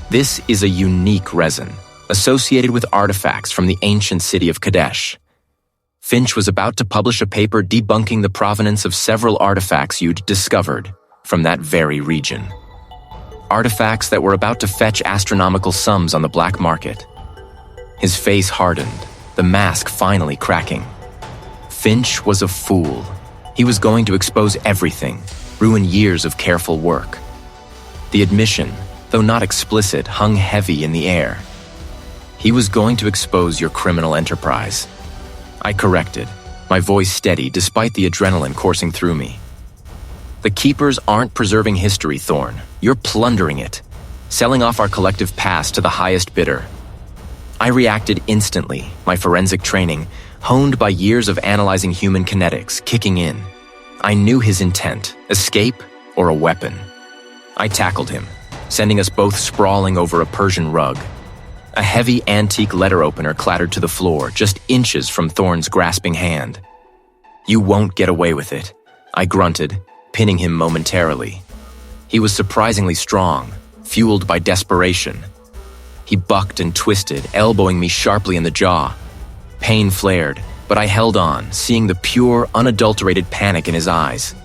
This is a unique resin, associated with artifacts from the ancient city of Kadesh. Finch was about to publish a paper debunking the provenance of several artifacts you'd discovered from that very region. Artifacts that were about to fetch astronomical sums on the black market. His face hardened, the mask finally cracking. Finch was a fool. He was going to expose everything, ruin years of careful work. The admission, though not explicit, hung heavy in the air. He was going to expose your criminal enterprise. I corrected, my voice steady despite the adrenaline coursing through me. The Keepers aren't preserving history, Thorne. You're plundering it, selling off our collective past to the highest bidder. I reacted instantly, my forensic training, honed by years of analyzing human kinetics, kicking in. I knew his intent, escape or a weapon. I tackled him, sending us both sprawling over a Persian rug. A heavy antique letter opener clattered to the floor, just inches from Thorne's grasping hand. You won't get away with it, I grunted, pinning him momentarily. He was surprisingly strong, fueled by desperation. He bucked and twisted, elbowing me sharply in the jaw. Pain flared, but I held on, seeing the pure, unadulterated panic in his eyes.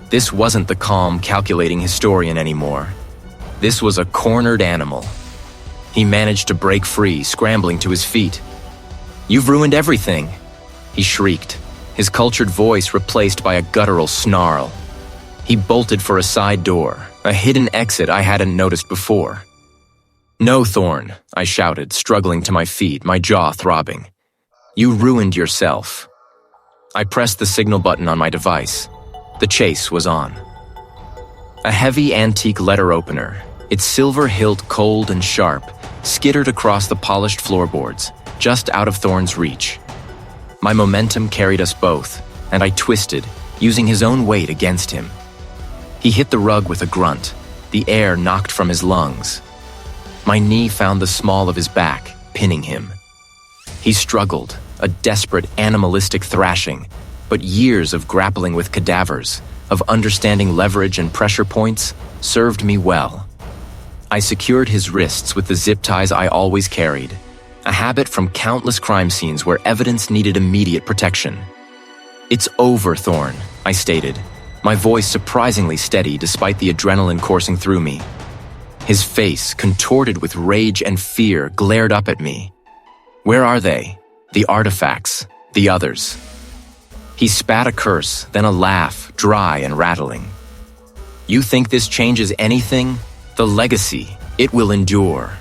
This wasn't the calm, calculating historian anymore. This was a cornered animal. He managed to break free, scrambling to his feet. "You've ruined everything," he shrieked, his cultured voice replaced by a guttural snarl. He bolted for a side door, a hidden exit I hadn't noticed before. "No, Thorne," I shouted, struggling to my feet, my jaw throbbing. "You ruined yourself." I pressed the signal button on my device. The chase was on. A heavy antique letter opener, its silver hilt cold and sharp, skittered across the polished floorboards, just out of Thorne's reach. My momentum carried us both, and I twisted, using his own weight against him. He hit the rug with a grunt, the air knocked from his lungs. My knee found the small of his back, pinning him. He struggled, a desperate animalistic thrashing, but years of grappling with cadavers, of understanding leverage and pressure points, served me well. I secured his wrists with the zip ties I always carried, a habit from countless crime scenes where evidence needed immediate protection. "It's over, Thorne," I stated, my voice surprisingly steady despite the adrenaline coursing through me. His face, contorted with rage and fear, glared up at me. "Where are they? The artifacts, the others?" He spat a curse, then a laugh, dry and rattling. "You think this changes anything? The legacy, it will endure."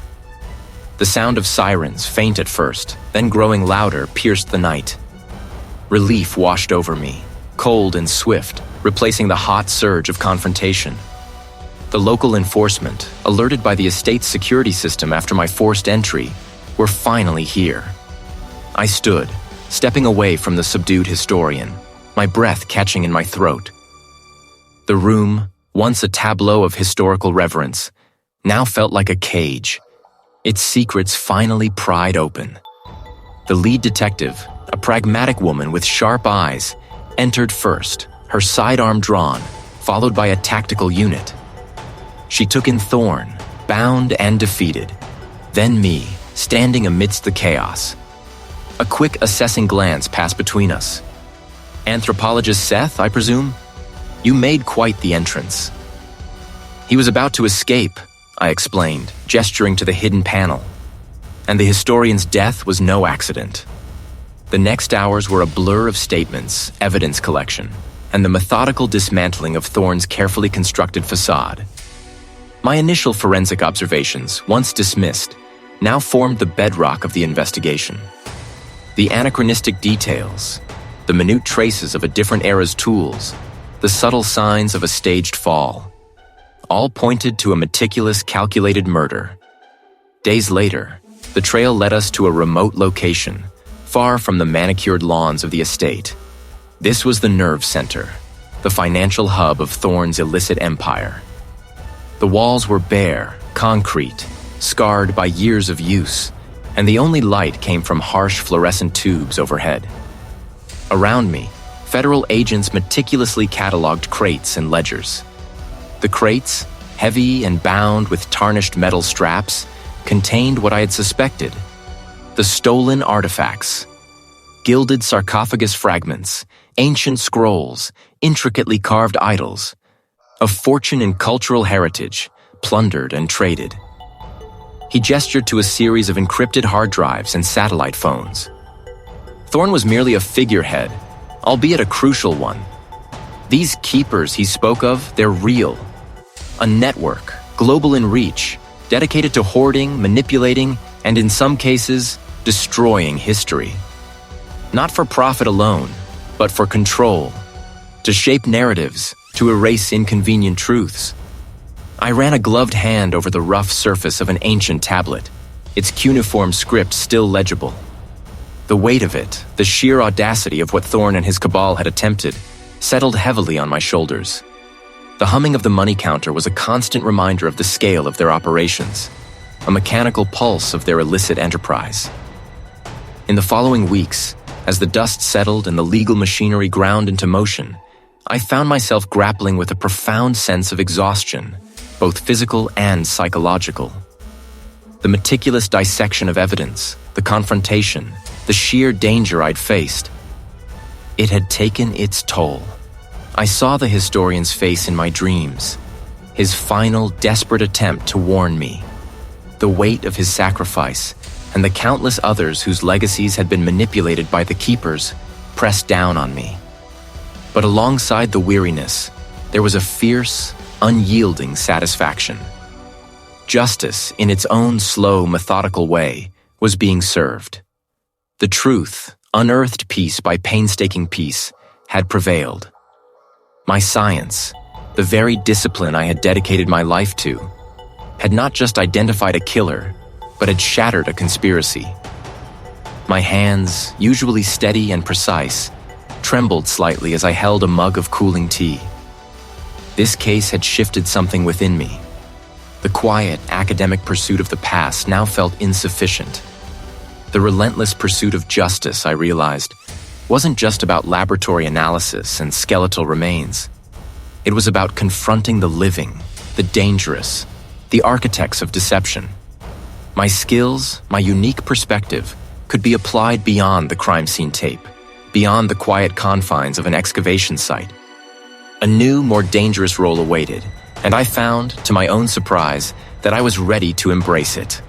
The sound of sirens, faint at first, then growing louder, pierced the night. Relief washed over me, cold and swift, replacing the hot surge of confrontation. The local enforcement, alerted by the estate's security system after my forced entry, were finally here. I stood, stepping away from the subdued historian, my breath catching in my throat. The room, once a tableau of historical reverence, now felt like a cage, its secrets finally pried open. The lead detective, a pragmatic woman with sharp eyes, entered first, her sidearm drawn, followed by a tactical unit. She took in Thorne, bound and defeated, then me, standing amidst the chaos. A quick assessing glance passed between us. "Anthropologist Seth, I presume? You made quite the entrance." "He was about to escape," I explained, gesturing to the hidden panel. "And the historian's death was no accident." The next hours were a blur of statements, evidence collection, and the methodical dismantling of Thorne's carefully constructed facade. My initial forensic observations, once dismissed, now formed the bedrock of the investigation. The anachronistic details, the minute traces of a different era's tools, the subtle signs of a staged fall, all pointed to a meticulous, calculated murder. Days later, the trail led us to a remote location, far from the manicured lawns of the estate. This was the nerve center, the financial hub of Thorne's illicit empire. The walls were bare, concrete, scarred by years of use, and the only light came from harsh fluorescent tubes overhead. Around me, federal agents meticulously cataloged crates and ledgers. The crates, heavy and bound with tarnished metal straps, contained what I had suspected: the stolen artifacts. Gilded sarcophagus fragments, ancient scrolls, intricately carved idols. A fortune in cultural heritage, plundered and traded. He gestured to a series of encrypted hard drives and satellite phones. Thorne was merely a figurehead, albeit a crucial one. These keepers he spoke of, they're real. A network, global in reach, dedicated to hoarding, manipulating, and in some cases, destroying history. Not for profit alone, but for control, to shape narratives, to erase inconvenient truths. I ran a gloved hand over the rough surface of an ancient tablet, its cuneiform script still legible. The weight of it, the sheer audacity of what Thorne and his cabal had attempted, settled heavily on my shoulders. The humming of the money counter was a constant reminder of the scale of their operations, a mechanical pulse of their illicit enterprise. In the following weeks, as the dust settled and the legal machinery ground into motion, I found myself grappling with a profound sense of exhaustion, both physical and psychological. The meticulous dissection of evidence, the confrontation, the sheer danger I'd faced. It had taken its toll. I saw the historian's face in my dreams, his final, desperate attempt to warn me. The weight of his sacrifice, and the countless others whose legacies had been manipulated by the keepers, pressed down on me. But alongside the weariness, there was a fierce, unyielding satisfaction. Justice, in its own slow, methodical way, was being served. The truth, unearthed piece by painstaking piece, had prevailed. My science, the very discipline I had dedicated my life to, had not just identified a killer, but had shattered a conspiracy. My hands, usually steady and precise, trembled slightly as I held a mug of cooling tea. This case had shifted something within me. The quiet, academic pursuit of the past now felt insufficient. The relentless pursuit of justice, I realized, wasn't just about laboratory analysis and skeletal remains. It was about confronting the living, the dangerous, the architects of deception. My skills, my unique perspective, could be applied beyond the crime scene tape, beyond the quiet confines of an excavation site. A new, more dangerous role awaited, and I found, to my own surprise, that I was ready to embrace it.